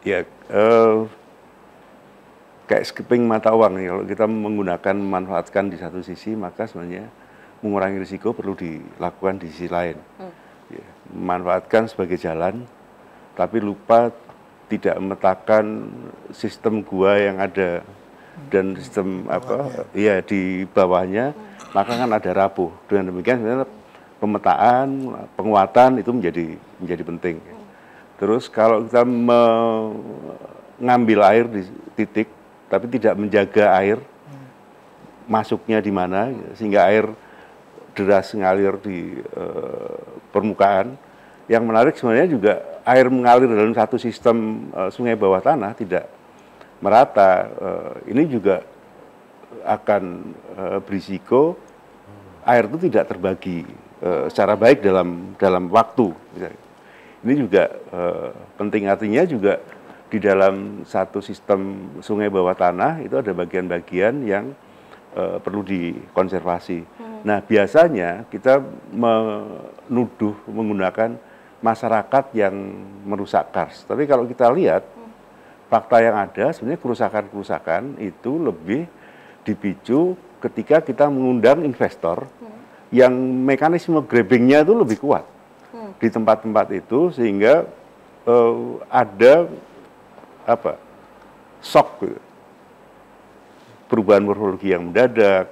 Ya, kayak skipping mata uang nih, kalau kita menggunakan memanfaatkan di satu sisi, maka sebenarnya mengurangi risiko perlu dilakukan di sisi lain. Ya, memanfaatkan sebagai jalan, tapi lupa tidak memetakan sistem gua yang ada dan sistem ya di bawahnya, maka kan ada rapuh. Dengan demikian sebenarnya pemetaan, penguatan itu menjadi penting. Terus kalau kita mengambil air di titik, tapi tidak menjaga air masuknya di mana, sehingga air deras mengalir di permukaan. Yang menarik sebenarnya juga air mengalir dalam satu sistem sungai bawah tanah tidak merata. Ini juga akan berisiko air itu tidak terbagi secara baik dalam waktu. Ini juga penting, artinya juga di dalam satu sistem sungai bawah tanah itu ada bagian-bagian yang perlu dikonservasi. Nah, biasanya kita menuduh menggunakan masyarakat yang merusak kars. Tapi kalau kita lihat fakta yang ada, sebenarnya kerusakan-kerusakan itu lebih dipicu ketika kita mengundang investor yang mekanisme grabbingnya itu lebih kuat di tempat-tempat itu, sehingga ada shock gitu. Perubahan morfologi yang mendadak.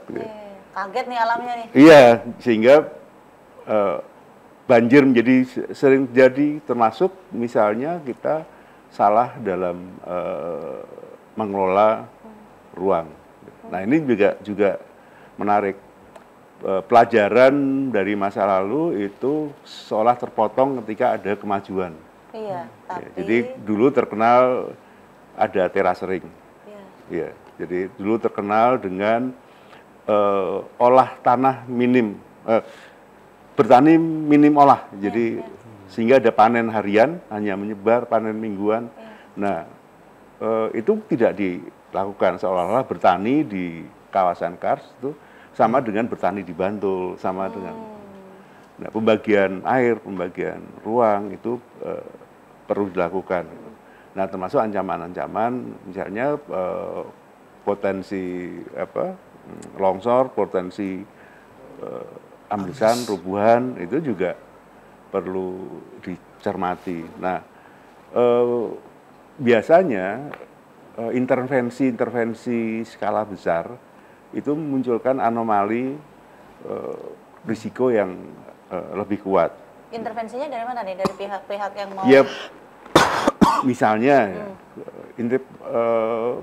Kaget nih alamnya nih. Iya, sehingga banjir menjadi sering terjadi, termasuk misalnya kita salah dalam mengelola ruang. Nah, ini juga menarik. Pelajaran dari masa lalu itu seolah terpotong ketika ada kemajuan. Iya, tapi... Jadi dulu terkenal ada terasering. Iya. Jadi dulu terkenal dengan olah tanah minim, bertani minim olah. Jadi sehingga ada panen harian, hanya menyebar, panen mingguan. Nah, itu tidak dilakukan, seolah-olah bertani di kawasan kars itu sama dengan bertani di Bantul, sama dengan pembagian air, pembagian ruang itu perlu dilakukan. Nah, termasuk ancaman-ancaman, misalnya potensi longsor, potensi ambesan, rubuhan, itu juga perlu dicermati. Nah, biasanya intervensi skala besar itu memunculkan anomali risiko yang lebih kuat. Intervensinya dari mana nih? Dari pihak-pihak yang mau... Ya, misalnya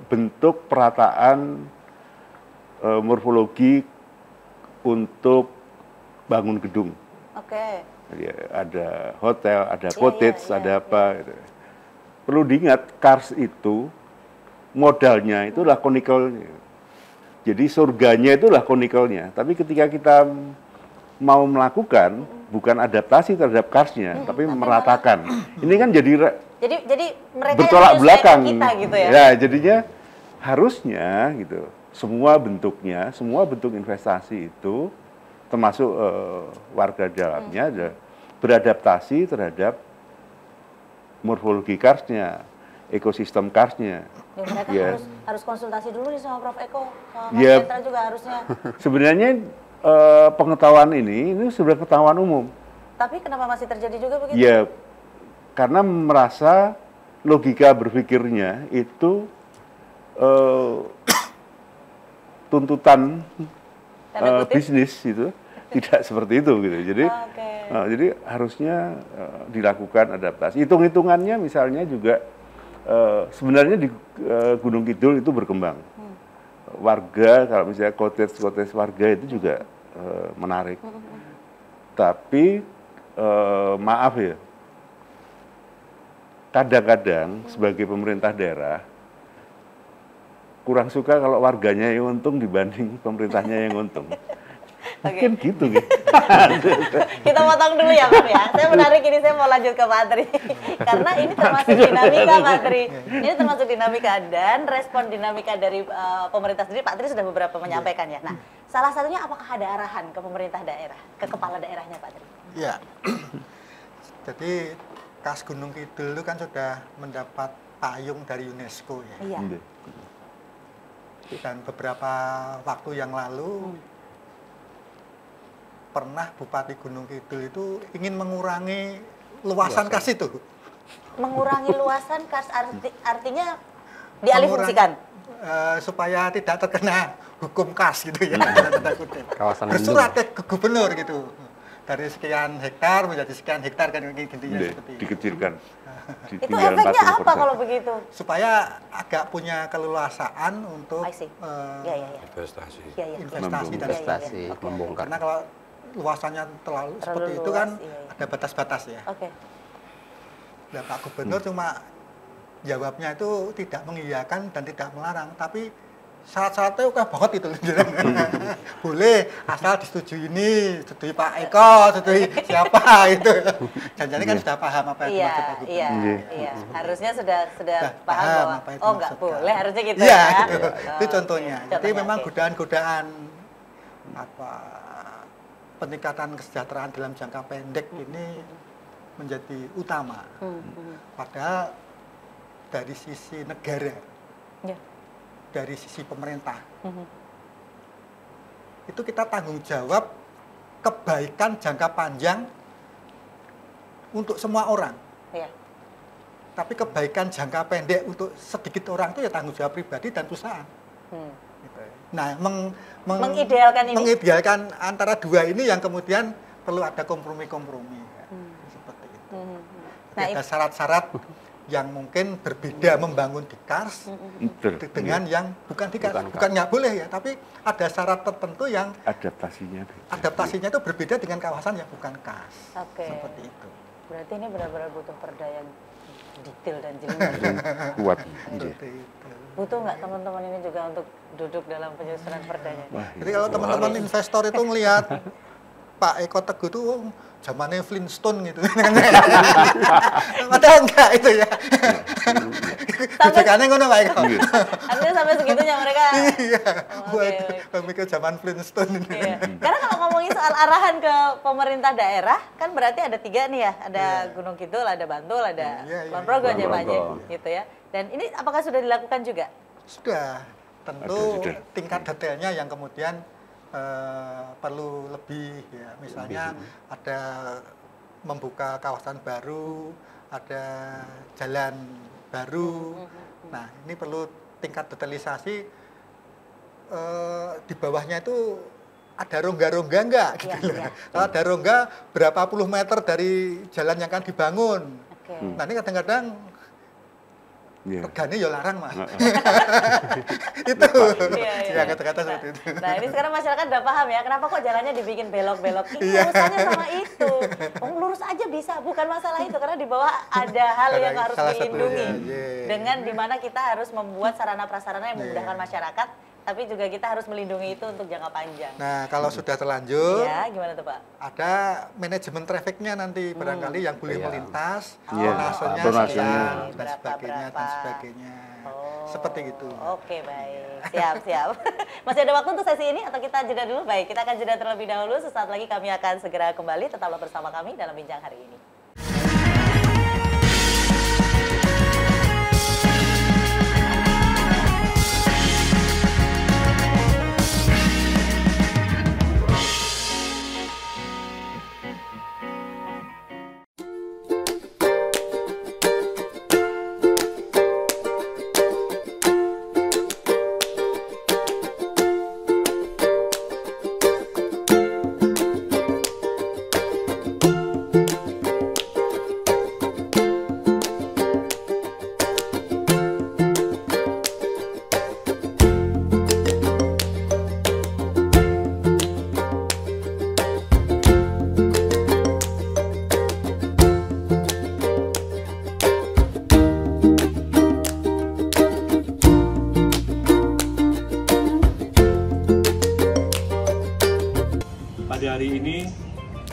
bentuk perataan morfologi untuk bangun gedung. Oke. Ya, ada hotel, ada cottage, ada apa. Gitu. Perlu diingat, kars itu modalnya itulah konikelnya. Jadi surganya itulah konikelnya. Tapi ketika kita mau melakukan bukan adaptasi terhadap karsnya, tapi meratakan. Ini kan jadi mereka bertolak belakang kita gitu ya. Ya, jadinya harusnya gitu. Semua bentuknya, semua bentuk investasi itu termasuk warga dalamnya ada beradaptasi terhadap morfologi karsnya, ekosistem karsnya. Ya, mereka harus konsultasi dulu nih sama Prof Eko, sama Mas Petra juga harusnya. Sebenarnya pengetahuan ini sudah pengetahuan umum. Tapi kenapa masih terjadi juga begitu? Ya, karena merasa logika berpikirnya itu tuntutan bisnis itu tidak seperti itu gitu. Jadi, jadi harusnya dilakukan adaptasi. Hitung-hitungannya misalnya juga sebenarnya di Gunung Kidul itu berkembang. Warga, kalau misalnya cottage warga itu juga menarik. Tapi maaf ya, kadang-kadang sebagai pemerintah daerah kurang suka kalau warganya yang untung dibanding pemerintahnya yang untung. Mungkin gitu. Kita potong dulu ya Pak ya. Saya menarik ini, saya mau lanjut ke Pak Tri. Karena ini termasuk dinamika Pak Tri. Ini termasuk dinamika dan respon dinamika dari pemerintah sendiri. Pak Tri sudah beberapa menyampaikan ya. Nah, salah satunya apakah ada arahan ke pemerintah daerah, ke kepala daerahnya Pak Tri? Iya. Jadi Kars Gunung Kidul itu kan sudah mendapat payung dari UNESCO ya. Iya. Dan beberapa waktu yang lalu pernah Bupati Gunung Kidul itu ingin mengurangi luasan kars itu. mengurangi luasan kars artinya dialihfungsikan? Supaya tidak terkena hukum kas gitu ya. Kawasan bersurat ke gubernur gitu. Dari sekian hektar menjadi sekian hektar kan intinya seperti itu. Dikecilkan. Itu efeknya apa kalau begitu? Supaya agak punya keleluasaan untuk investasi. Investasi, membongkar. Karena kalau luasannya terlalu seperti itu kan ada batas-batas ya. Nah, Pak Gubernur cuma jawabnya itu tidak mengiyakan dan tidak melarang, tapi syarat-syaratnya oke banget itu. Boleh, asal disetujui ini, setujui Pak Eko, setujui siapa itu. Jangan-jangan kan sudah paham apa yang dimaksud Pak Gubernur. Iya, harusnya sudah paham bahwa nggak boleh, harusnya gitu ya. Gitu. Itu contohnya. Jadi memang godaan-godaan peningkatan kesejahteraan dalam jangka pendek ini menjadi utama. Padahal dari sisi negara, dari sisi pemerintah, itu kita tanggung jawab kebaikan jangka panjang untuk semua orang. Tapi kebaikan jangka pendek untuk sedikit orang itu ya tanggung jawab pribadi dan perusahaan. Nah, mengidealkan antara dua ini yang kemudian perlu ada kompromi-kompromi. Seperti itu. Ada syarat-syarat yang mungkin berbeda membangun di kars dengan yang bukan di kars. Bukan nggak boleh ya, tapi ada syarat tertentu yang adaptasinya itu berbeda dengan kawasan yang bukan kars. Seperti itu. Berarti ini benar-benar butuh perda yang detail dan jeli. Kuat. Butuh nggak teman-teman ini juga untuk duduk dalam penyusunan perdanya? Jadi kalau teman-teman investor itu melihat Pak Eko Teguh itu zamannya Flintstone gitu. Padahal enggak itu ya. Kebijakannya ngono Pak Eko. Artinya sampai segitunya mereka. Iya. Buat pemikir zaman Flintstone ini. Karena kalau ngomongin soal arahan ke pemerintah daerah, kan berarti ada 3 nih ya. Ada Gunung Kidul, ada Bantul, ada Kulon Progo jemaahnya gitu ya. Dan ini apakah sudah dilakukan juga? Sudah. Tentu tingkat detailnya yang kemudian perlu lebih ya, misalnya ada membuka kawasan baru, ada jalan baru. Nah, ini perlu tingkat detailisasi di bawahnya itu ada rongga-rongga enggak gitu. Kalau ada rongga berapa puluh meter dari jalan yang akan dibangun. Nah, ini kadang-kadang regane ya larang Mas. Itu. Ya kata-kata seperti itu. Nah, ini sekarang masyarakat udah paham ya, kenapa kok jalannya dibikin belok-belok. Ini urusannya sama itu. Lurus aja bisa, bukan masalah itu karena di bawah ada hal yang harus dilindungi. Dengan dimana kita harus membuat sarana prasarana yang memudahkan masyarakat, tapi juga kita harus melindungi itu untuk jangka panjang. Nah, kalau sudah terlanjur, gimana tuh Pak? Ada manajemen trafficnya nanti barangkali yang boleh melintas, tonasenya sekian dan sebagainya. Seperti itu. Oke, baik. Siap. Masih ada waktu untuk sesi ini atau kita jeda dulu? Baik, kita akan jeda terlebih dahulu. Sesaat lagi kami akan segera kembali. Tetaplah bersama kami dalam Bincang Hari Ini.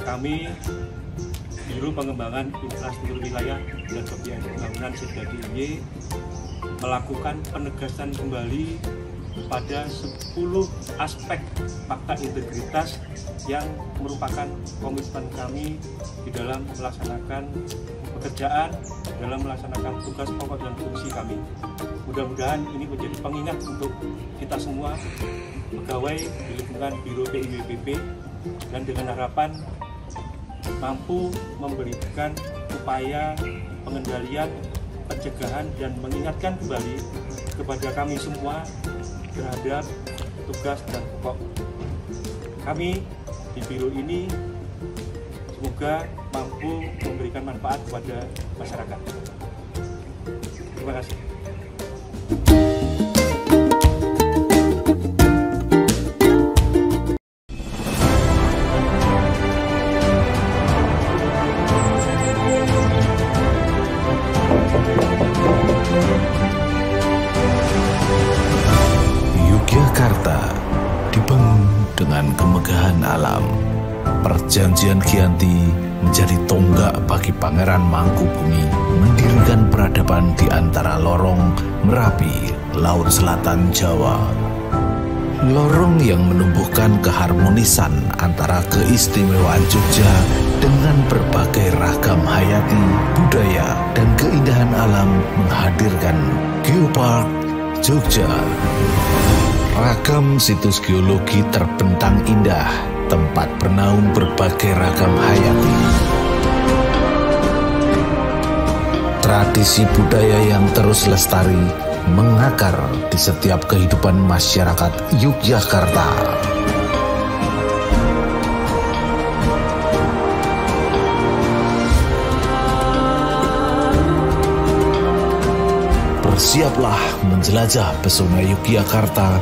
Kami Biro Pengembangan Infrastruktur Wilayah dan Kebiayaan Pembangunan Setda DIY melakukan penegasan kembali pada 10 aspek fakta integritas yang merupakan komitmen kami di dalam melaksanakan pekerjaan, dalam melaksanakan tugas pokok dan fungsi kami. Mudah-mudahan ini menjadi pengingat untuk kita semua pegawai di lingkungan Biro PIWPP dan dengan harapan mampu memberikan upaya pengendalian, pencegahan, dan mengingatkan kembali kepada kami semua terhadap tugas dan pokok kami di biro ini. Semoga mampu memberikan manfaat kepada masyarakat. Terima kasih. Yogyakarta dibangun dengan kemegahan alam. Perjanjian Giyanti menjadi tonggak bagi Pangeran Mangkubumi mendirikan peradaban di antara lorong Merapi, Laut Selatan Jawa. Lorong yang menumbuhkan keharmonisan antara keistimewaan Jogja dengan berbagai ragam hayati, budaya, dan keindahan alam menghadirkan Geopark Jogja. Ragam situs geologi terbentang indah, tempat bernaung berbagai ragam hayati. Tradisi budaya yang terus lestari mengakar di setiap kehidupan masyarakat Yogyakarta. Bersiaplah menjelajah pesona Yogyakarta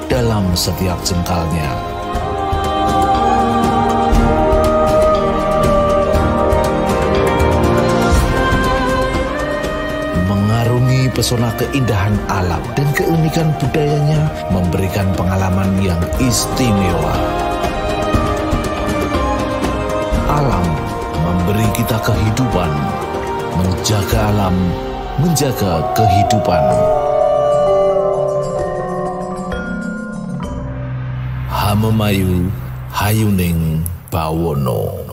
dalam setiap jengkalnya. Mengarungi pesona keindahan alam dan keunikan budayanya memberikan pengalaman yang istimewa. Alam memberi kita kehidupan, menjaga alam, menjaga kehidupan. Hamemayu Hayuning Bawono.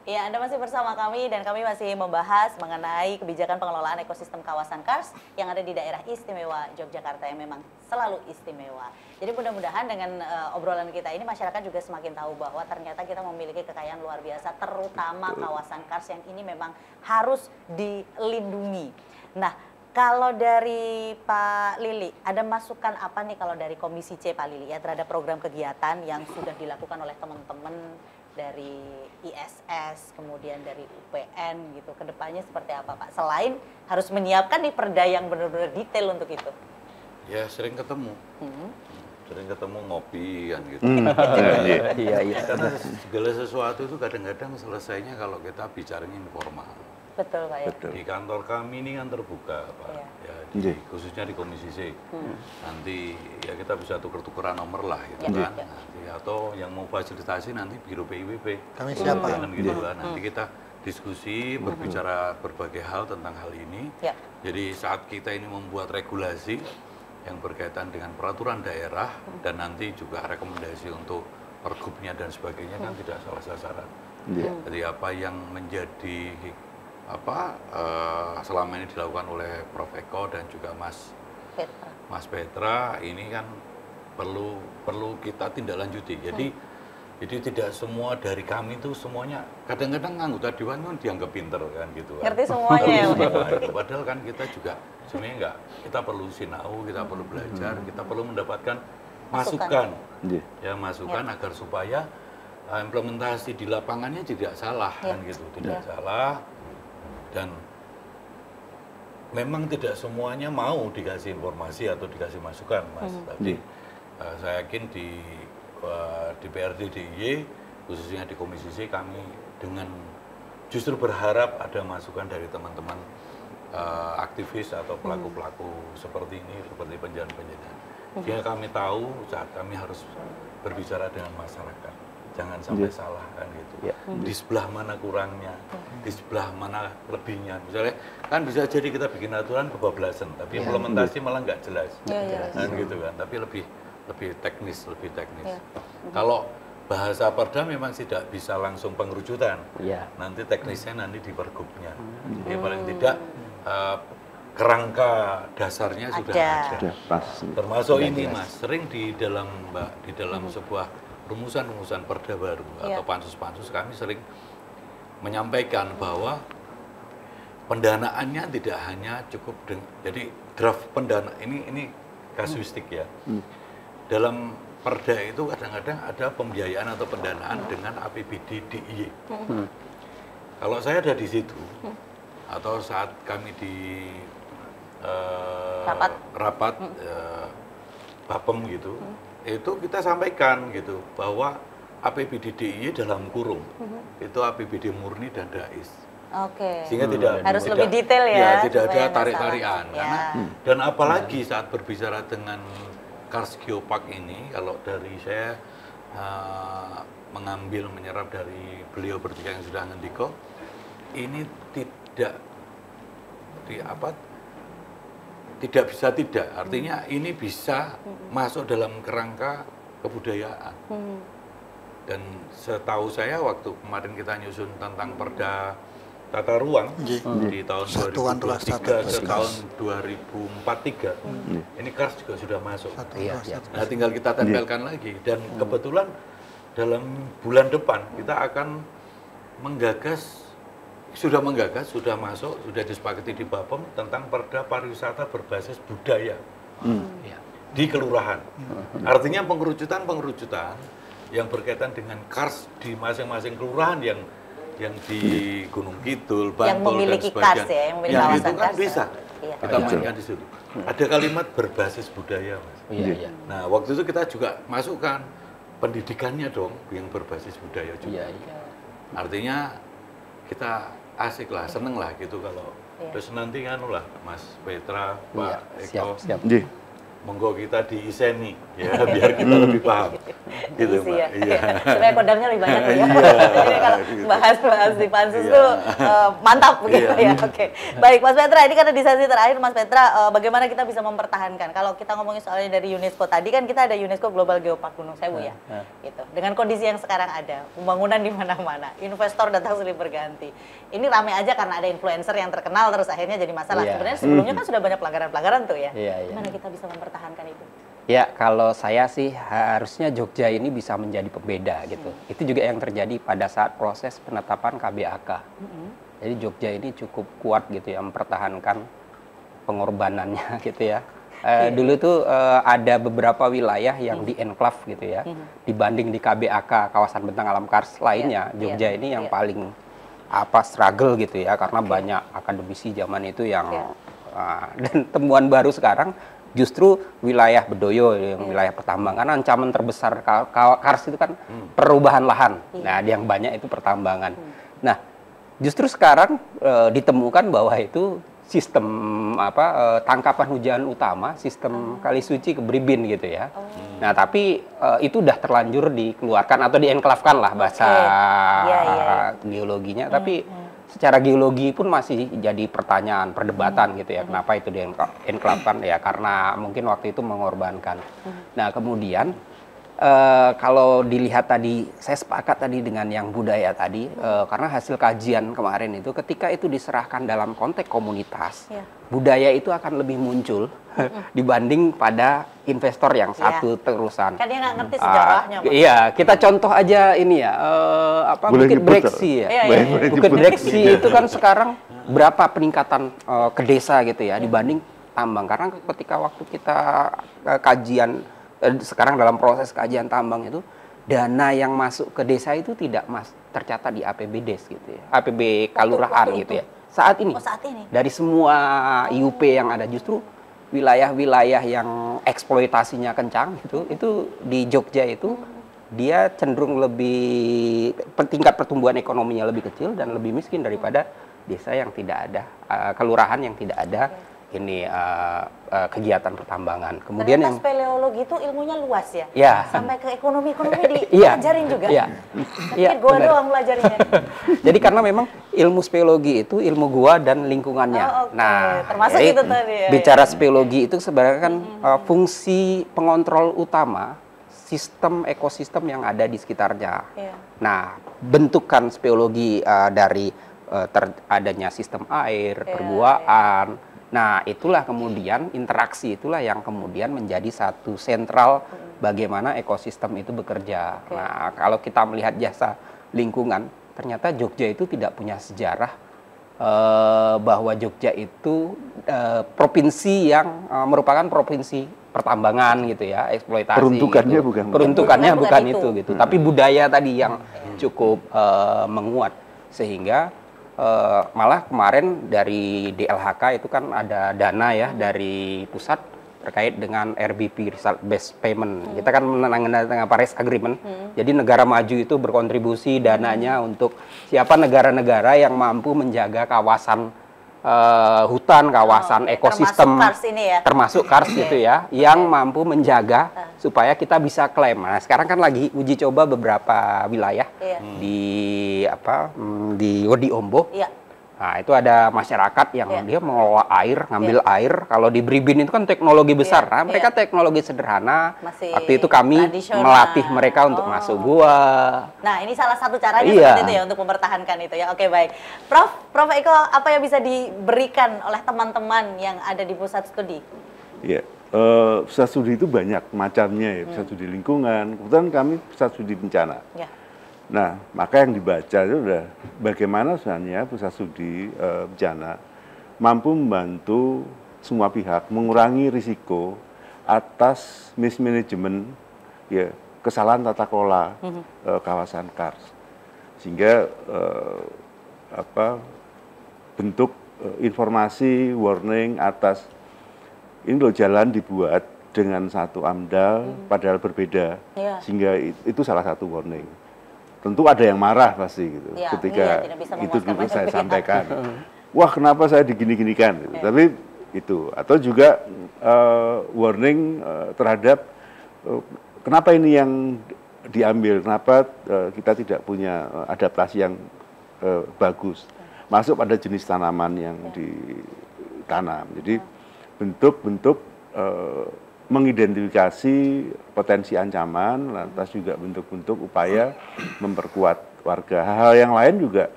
Ya, Anda masih bersama kami dan kami masih membahas mengenai kebijakan pengelolaan ekosistem kawasan Kars yang ada di daerah istimewa Yogyakarta yang memang selalu istimewa. Jadi mudah-mudahan dengan obrolan kita ini masyarakat juga semakin tahu bahwa ternyata kita memiliki kekayaan luar biasa, terutama kawasan Kars yang ini memang harus dilindungi. Nah, kalau dari Pak Lili, ada masukan apa nih kalau dari Komisi C Pak Lili ya terhadap program kegiatan yang sudah dilakukan oleh teman-teman dari ISS, kemudian dari UPN gitu, kedepannya seperti apa Pak? Selain harus menyiapkan nih perda yang benar-benar detail untuk itu. Ya sering ketemu, sering ketemu ngopi kan gitu. Iya. Karena segala sesuatu itu kadang-kadang selesainya kalau kita bicaranya informal. Betul Pak ya. Di kantor kami ini kan terbuka Pak, khususnya di Komisi C. Nanti ya kita bisa tuker-tukeran nomor lah gitu kan. Nanti, atau yang mau fasilitasi nanti Biro PIWP. Kami siapa? Gitu kan. Nanti kita diskusi, berbicara berbagai hal tentang hal ini. Jadi saat kita ini membuat regulasi yang berkaitan dengan peraturan daerah dan nanti juga rekomendasi untuk pergubnya dan sebagainya kan tidak salah sasaran. Jadi apa yang menjadi selama ini dilakukan oleh Prof. Eko dan juga Mas Petra ini kan perlu kita tindak lanjuti. Jadi tidak semua dari kami itu semuanya, kadang-kadang anggota dewan kan dianggap pinter kan gitu kan. Ngerti semuanya ya. Padahal kan kita juga sebenarnya enggak, kita perlu sinau, kita perlu belajar, kita perlu mendapatkan masukan. Masukan agar supaya implementasi di lapangannya tidak salah kan gitu, tidak salah. Dan memang tidak semuanya mau dikasih informasi atau dikasih masukan, Mas. Tapi saya yakin di DPRD DIY, khususnya di Komisi C, kami dengan justru berharap ada masukan dari teman-teman aktivis atau pelaku-pelaku seperti ini, seperti penjahat-penjahat. Dia kami tahu saat kami harus berbicara dengan masyarakat. Jangan sampai salah kan gitu. Di sebelah mana kurangnya, di sebelah mana lebihnya. Misalnya kan bisa jadi kita bikin aturan kebablasan, tapi implementasi malah nggak jelas, kan gitu kan. Tapi lebih teknis. Kalau bahasa perda memang tidak bisa langsung pengerucutan. Iya. Nanti teknisnya nanti di pergubnya. Jadi paling tidak kerangka dasarnya sudah ada. Termasuk ini Mas, sering di dalam sebuah rumusan-rumusan perda baru atau pansus-pansus kami sering menyampaikan bahwa pendanaannya tidak hanya cukup jadi draft pendana ini kasuistik ya. Dalam perda itu kadang-kadang ada pembiayaan atau pendanaan dengan APBD DIY. Kalau saya ada di situ atau saat kami di rapat Bapem gitu, itu kita sampaikan gitu bahwa APBD DIY dalam kurung itu APBD murni dan dais. Sehingga harus lebih detail ya. Tidak ada tarik-tarikan. Dan apalagi saat berbicara dengan Kars Geopark ini, kalau dari saya menyerap dari beliau bertiga yang sudah ngendiko, ini tidak bisa tidak. Artinya ini bisa masuk dalam kerangka kebudayaan. Dan setahu saya waktu kemarin kita nyusun tentang perda tata ruang di tahun 2023 ke tahun 2043, ini Kars juga sudah masuk. Nah, tinggal kita tempelkan lagi. Dan kebetulan dalam bulan depan kita akan sudah masuk, sudah disepakati di Bapem tentang perda pariwisata berbasis budaya di kelurahan. Artinya pengerucutan yang berkaitan dengan Kars di masing-masing kelurahan yang di Gunung Kidul, Bantul dan sebagainya, yang itu kan bisa kita mainkan di situ. Ada kalimat berbasis budaya, Mas. Nah, waktu itu kita juga masukkan pendidikannya dong yang berbasis budaya juga. Artinya kita asik lah, seneng lah gitu kalau terus nanti kan lah Mas Petra, Pak Eko, monggo kita diiseni ya biar kita lebih paham gitu Mbak. Supaya kodamnya lebih banyak ya. Jadi kalau bahas di pansus tuh mantap begitu ya. Baik Mas Petra, ini karena di sesi terakhir Mas Petra, bagaimana kita bisa mempertahankan kalau kita ngomongin soalnya dari UNESCO tadi kan kita ada UNESCO Global Geopark Gunung Sewu ya. Gitu. Dengan kondisi yang sekarang ada, pembangunan di mana-mana, investor datang silih berganti. Ini rame aja karena ada influencer yang terkenal terus akhirnya jadi masalah. Sebenarnya sebelumnya kan sudah banyak pelanggaran-pelanggaran tuh ya. Gimana kita bisa mempertahankan itu? Ya, kalau saya sih harusnya Jogja ini bisa menjadi pembeda gitu. Itu juga yang terjadi pada saat proses penetapan KBAK. Jadi Jogja ini cukup kuat gitu ya mempertahankan pengorbanannya gitu ya. Dulu tuh ada beberapa wilayah yang di enclave gitu ya. Dibanding di KBAK kawasan Bentang Alam Kars lainnya, Jogja ini yang paling struggle gitu ya karena banyak akademisi zaman itu yang dan temuan baru sekarang justru wilayah Bedoyo yang wilayah pertambangan ancaman terbesar Kars itu kan perubahan lahan. Nah, yang banyak itu pertambangan. Nah, justru sekarang ditemukan bahwa itu sistem tangkapan hujan utama, sistem Kali Suci ke Bribin gitu ya. Nah, tapi itu udah terlanjur dikeluarkan atau dienklavkan lah bahasa geologinya. Tapi secara geologi pun masih jadi pertanyaan, perdebatan gitu ya. Kenapa itu dienklavkan ya? Karena mungkin waktu itu mengorbankan. Nah, kemudian kalau dilihat tadi, saya sepakat tadi dengan yang budaya tadi, karena hasil kajian kemarin itu ketika itu diserahkan dalam konteks komunitas, budaya itu akan lebih muncul dibanding pada investor yang satu terusan. Kan dia nggak ngerti sejarahnya. Iya, kita contoh aja ini ya, Bukit Breksi ya. Bukit Breksi itu kan sekarang berapa peningkatan ke desa gitu ya dibanding tambang. Karena ketika waktu kita kajian sekarang dalam proses kajian tambang itu dana yang masuk ke desa itu tidak tercatat di APBD gitu ya, APB kelurahan gitu ya. Saat ini dari semua IUP yang ada justru wilayah-wilayah yang eksploitasinya kencang itu di Jogja itu dia cenderung lebih tingkat pertumbuhan ekonominya lebih kecil dan lebih miskin daripada desa yang tidak ada kelurahan yang tidak ada ini kegiatan pertambangan. Kemudian yang speleologi itu ilmunya luas ya. Sampai ke ekonomi diajarin juga. Tapi gua doang belajarinnya. Jadi karena memang ilmu speleologi itu ilmu gua dan lingkungannya. Nah, termasuk itu tadi ya. Bicara speleologi itu sebenarnya kan fungsi pengontrol utama sistem ekosistem yang ada di sekitarnya. Nah, bentukan speologi dari adanya sistem air, perbuaan. Nah, itulah kemudian interaksi itulah yang kemudian menjadi satu sentral bagaimana ekosistem itu bekerja. Nah, kalau kita melihat jasa lingkungan, ternyata Jogja itu tidak punya sejarah bahwa Jogja itu provinsi yang merupakan provinsi pertambangan gitu ya, eksploitasi. Peruntukannya gitu. bukan Bukan itu gitu. Tapi budaya tadi yang cukup menguat sehingga malah kemarin dari DLHK itu kan ada dana ya dari pusat terkait dengan RBP Result Based Payment. Kita kan menandatangani Paris Agreement. Jadi negara maju itu berkontribusi dananya untuk siapa negara-negara yang mampu menjaga kawasan hutan, kawasan ekosistem, termasuk Kars ini ya, termasuk Kars gitu ya, yang mampu menjaga supaya kita bisa klaim. Nah, sekarang kan lagi uji coba beberapa wilayah di di Ombo. Nah, itu ada masyarakat yang dia mengelola air, ngambil air. Kalau di Bribin itu kan teknologi besar. Nah, mereka teknologi sederhana. Waktu itu kami melatih mereka untuk masuk gua. Nah, ini salah satu caranya seperti itu ya untuk mempertahankan itu ya. Oke, baik. Prof Eko, apa yang bisa diberikan oleh teman-teman yang ada di pusat studi? Iya, pusat studi itu banyak macamnya ya. Pusat studi lingkungan. Kebetulan kami pusat studi bencana. Nah, maka yang dibaca itu udah bagaimana sebenarnya pusat studi bencana mampu membantu semua pihak mengurangi risiko atas mismanagement ya kesalahan tata kelola kawasan Kars, sehingga bentuk informasi warning atas ini loh jalan dibuat dengan satu AMDAL padahal berbeda, sehingga itu salah satu warning. Tentu ada yang marah pasti gitu ketika itu dulu saya sampaikan. Wah, kenapa saya digini-ginikan? Gitu. Tapi itu atau juga warning terhadap kenapa ini yang diambil, kenapa kita tidak punya adaptasi yang bagus. Masuk pada jenis tanaman yang ditanam. Jadi bentuk-bentuk mengidentifikasi potensi ancaman, lantas juga bentuk-bentuk upaya memperkuat warga. Hal-hal yang lain juga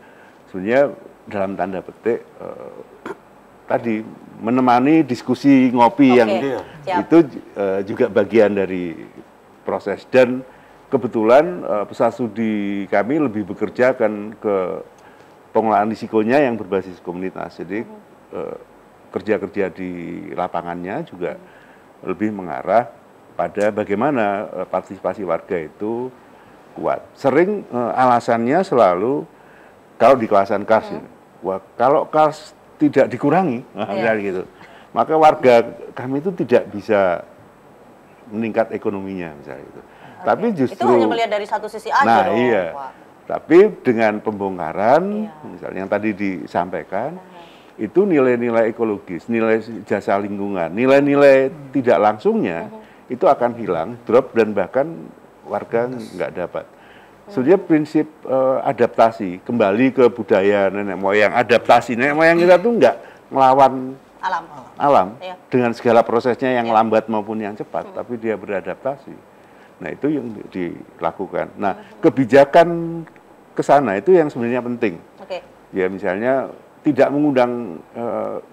sebenarnya dalam tanda petik tadi menemani diskusi ngopi yang itu juga bagian dari proses. Dan kebetulan pusat studi kami lebih bekerja kan ke pengelolaan risikonya yang berbasis komunitas. Jadi kerja-kerja di lapangannya juga lebih mengarah pada bagaimana partisipasi warga itu kuat. Sering alasannya selalu kalau di kawasan Kars ini, kalau Kars tidak dikurangi, gitu, maka warga kami itu tidak bisa meningkat ekonominya misalnya itu. Tapi justru itu hanya melihat dari satu sisi aja dong. Tapi dengan pembongkaran, misalnya yang tadi disampaikan. Itu nilai-nilai ekologis, nilai jasa lingkungan, nilai-nilai tidak langsungnya itu akan hilang, drop, dan bahkan warga nggak dapat. Sebenarnya prinsip adaptasi, kembali ke budaya nenek moyang, adaptasi nenek moyang kita tuh nggak melawan alam dengan segala prosesnya yang lambat maupun yang cepat, tapi dia beradaptasi. Nah, itu yang dilakukan. Nah, kebijakan ke sana itu yang sebenarnya penting. Ya, misalnya tidak mengundang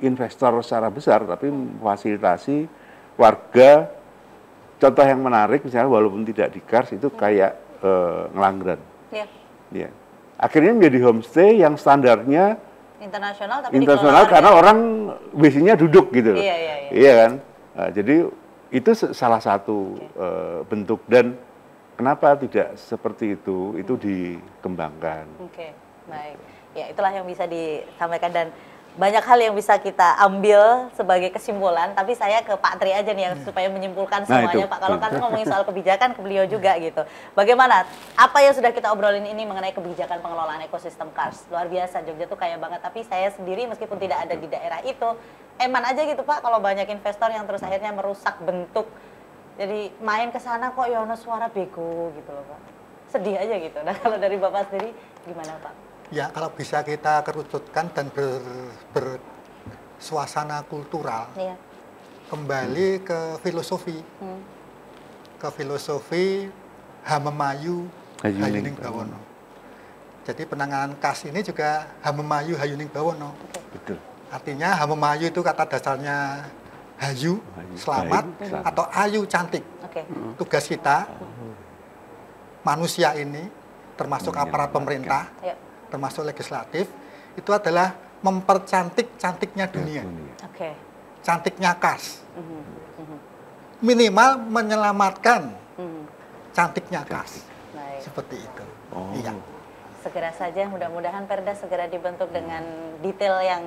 investor secara besar, tapi memfasilitasi warga. Contoh yang menarik, misalnya walaupun tidak di Kars, itu kayak Ngelanggeran. Akhirnya menjadi homestay yang standarnya internasional, tapi internasional karena orang biasanya duduk gitu. Iya kan? Nah, jadi itu salah satu bentuk, dan kenapa tidak seperti itu dikembangkan. Oke, baik. Ya, itulah yang bisa disampaikan dan banyak hal yang bisa kita ambil sebagai kesimpulan. Tapi saya ke Pak Tri aja nih yang supaya menyimpulkan semuanya, Pak. Kalau kan ngomongin soal kebijakan ke beliau juga gitu. Bagaimana? Apa yang sudah kita obrolin ini mengenai kebijakan pengelolaan ekosistem Kars? Luar biasa, Jogja tuh kaya banget. Tapi saya sendiri meskipun tidak ada di daerah itu, eman aja gitu Pak kalau banyak investor yang terus akhirnya merusak bentuk. Jadi main ke sana kok ya ono suara bego gitu loh Pak. Sedih aja gitu. Nah, kalau dari Bapak sendiri gimana Pak? Ya, kalau bisa kita kerucutkan dan bersuasana kultural, kembali ke filosofi. ke filosofi Hamemayu Hayuning Bawono. Jadi penanganan kas ini juga Hamemayu Hayuning Bawono. Betul. Artinya Hamemayu itu kata dasarnya hayu, selamat, atau ayu, cantik. Tugas kita, manusia ini, termasuk aparat pemerintah, termasuk legislatif, itu adalah mempercantik cantiknya dunia. Cantiknya kas. Minimal menyelamatkan cantiknya kas. Seperti itu. Iya. Segera saja, mudah-mudahan Perda segera dibentuk dengan detail yang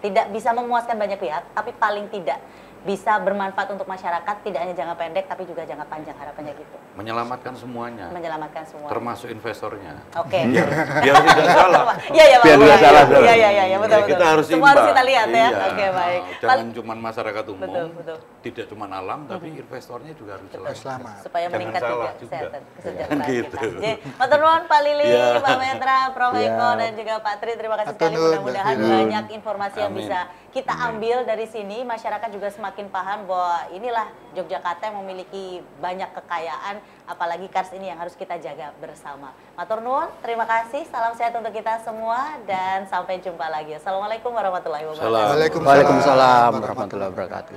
tidak bisa memuaskan banyak pihak, tapi paling tidak bisa bermanfaat untuk masyarakat, tidak hanya jangka pendek tapi juga jangka panjang, harapannya gitu. Menyelamatkan semuanya. Menyelamatkan semua. Termasuk investornya. Oke. Biar tidak salah. Iya, Pak. Biar tidak salah. Iya, betul. Kita harus semua harus kita lihat ya. Oke, baik. Jangan cuma masyarakat umum. Betul. Tidak cuma alam, tapi investornya juga harus selamat. Supaya meningkat juga kesehatan, kesejahteraan gitu. kita. Jadi, matur nuwun Pak Lili, Pak Mendra, Prof Eko dan juga Pak Tri, terima kasih sekali. Mudah-mudahan banyak informasi yang bisa kita ambil dari sini. Masyarakat juga semakin paham bahwa inilah Yogyakarta yang memiliki banyak kekayaan, apalagi kars ini yang harus kita jaga bersama. Matur nuwun, terima kasih, salam sehat untuk kita semua dan sampai jumpa lagi. Assalamualaikum warahmatullahi wabarakatuh. Waalaikumsalam warahmatullahi wabarakatuh.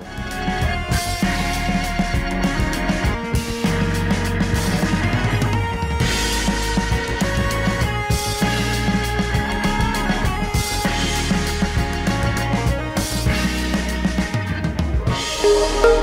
Thank you.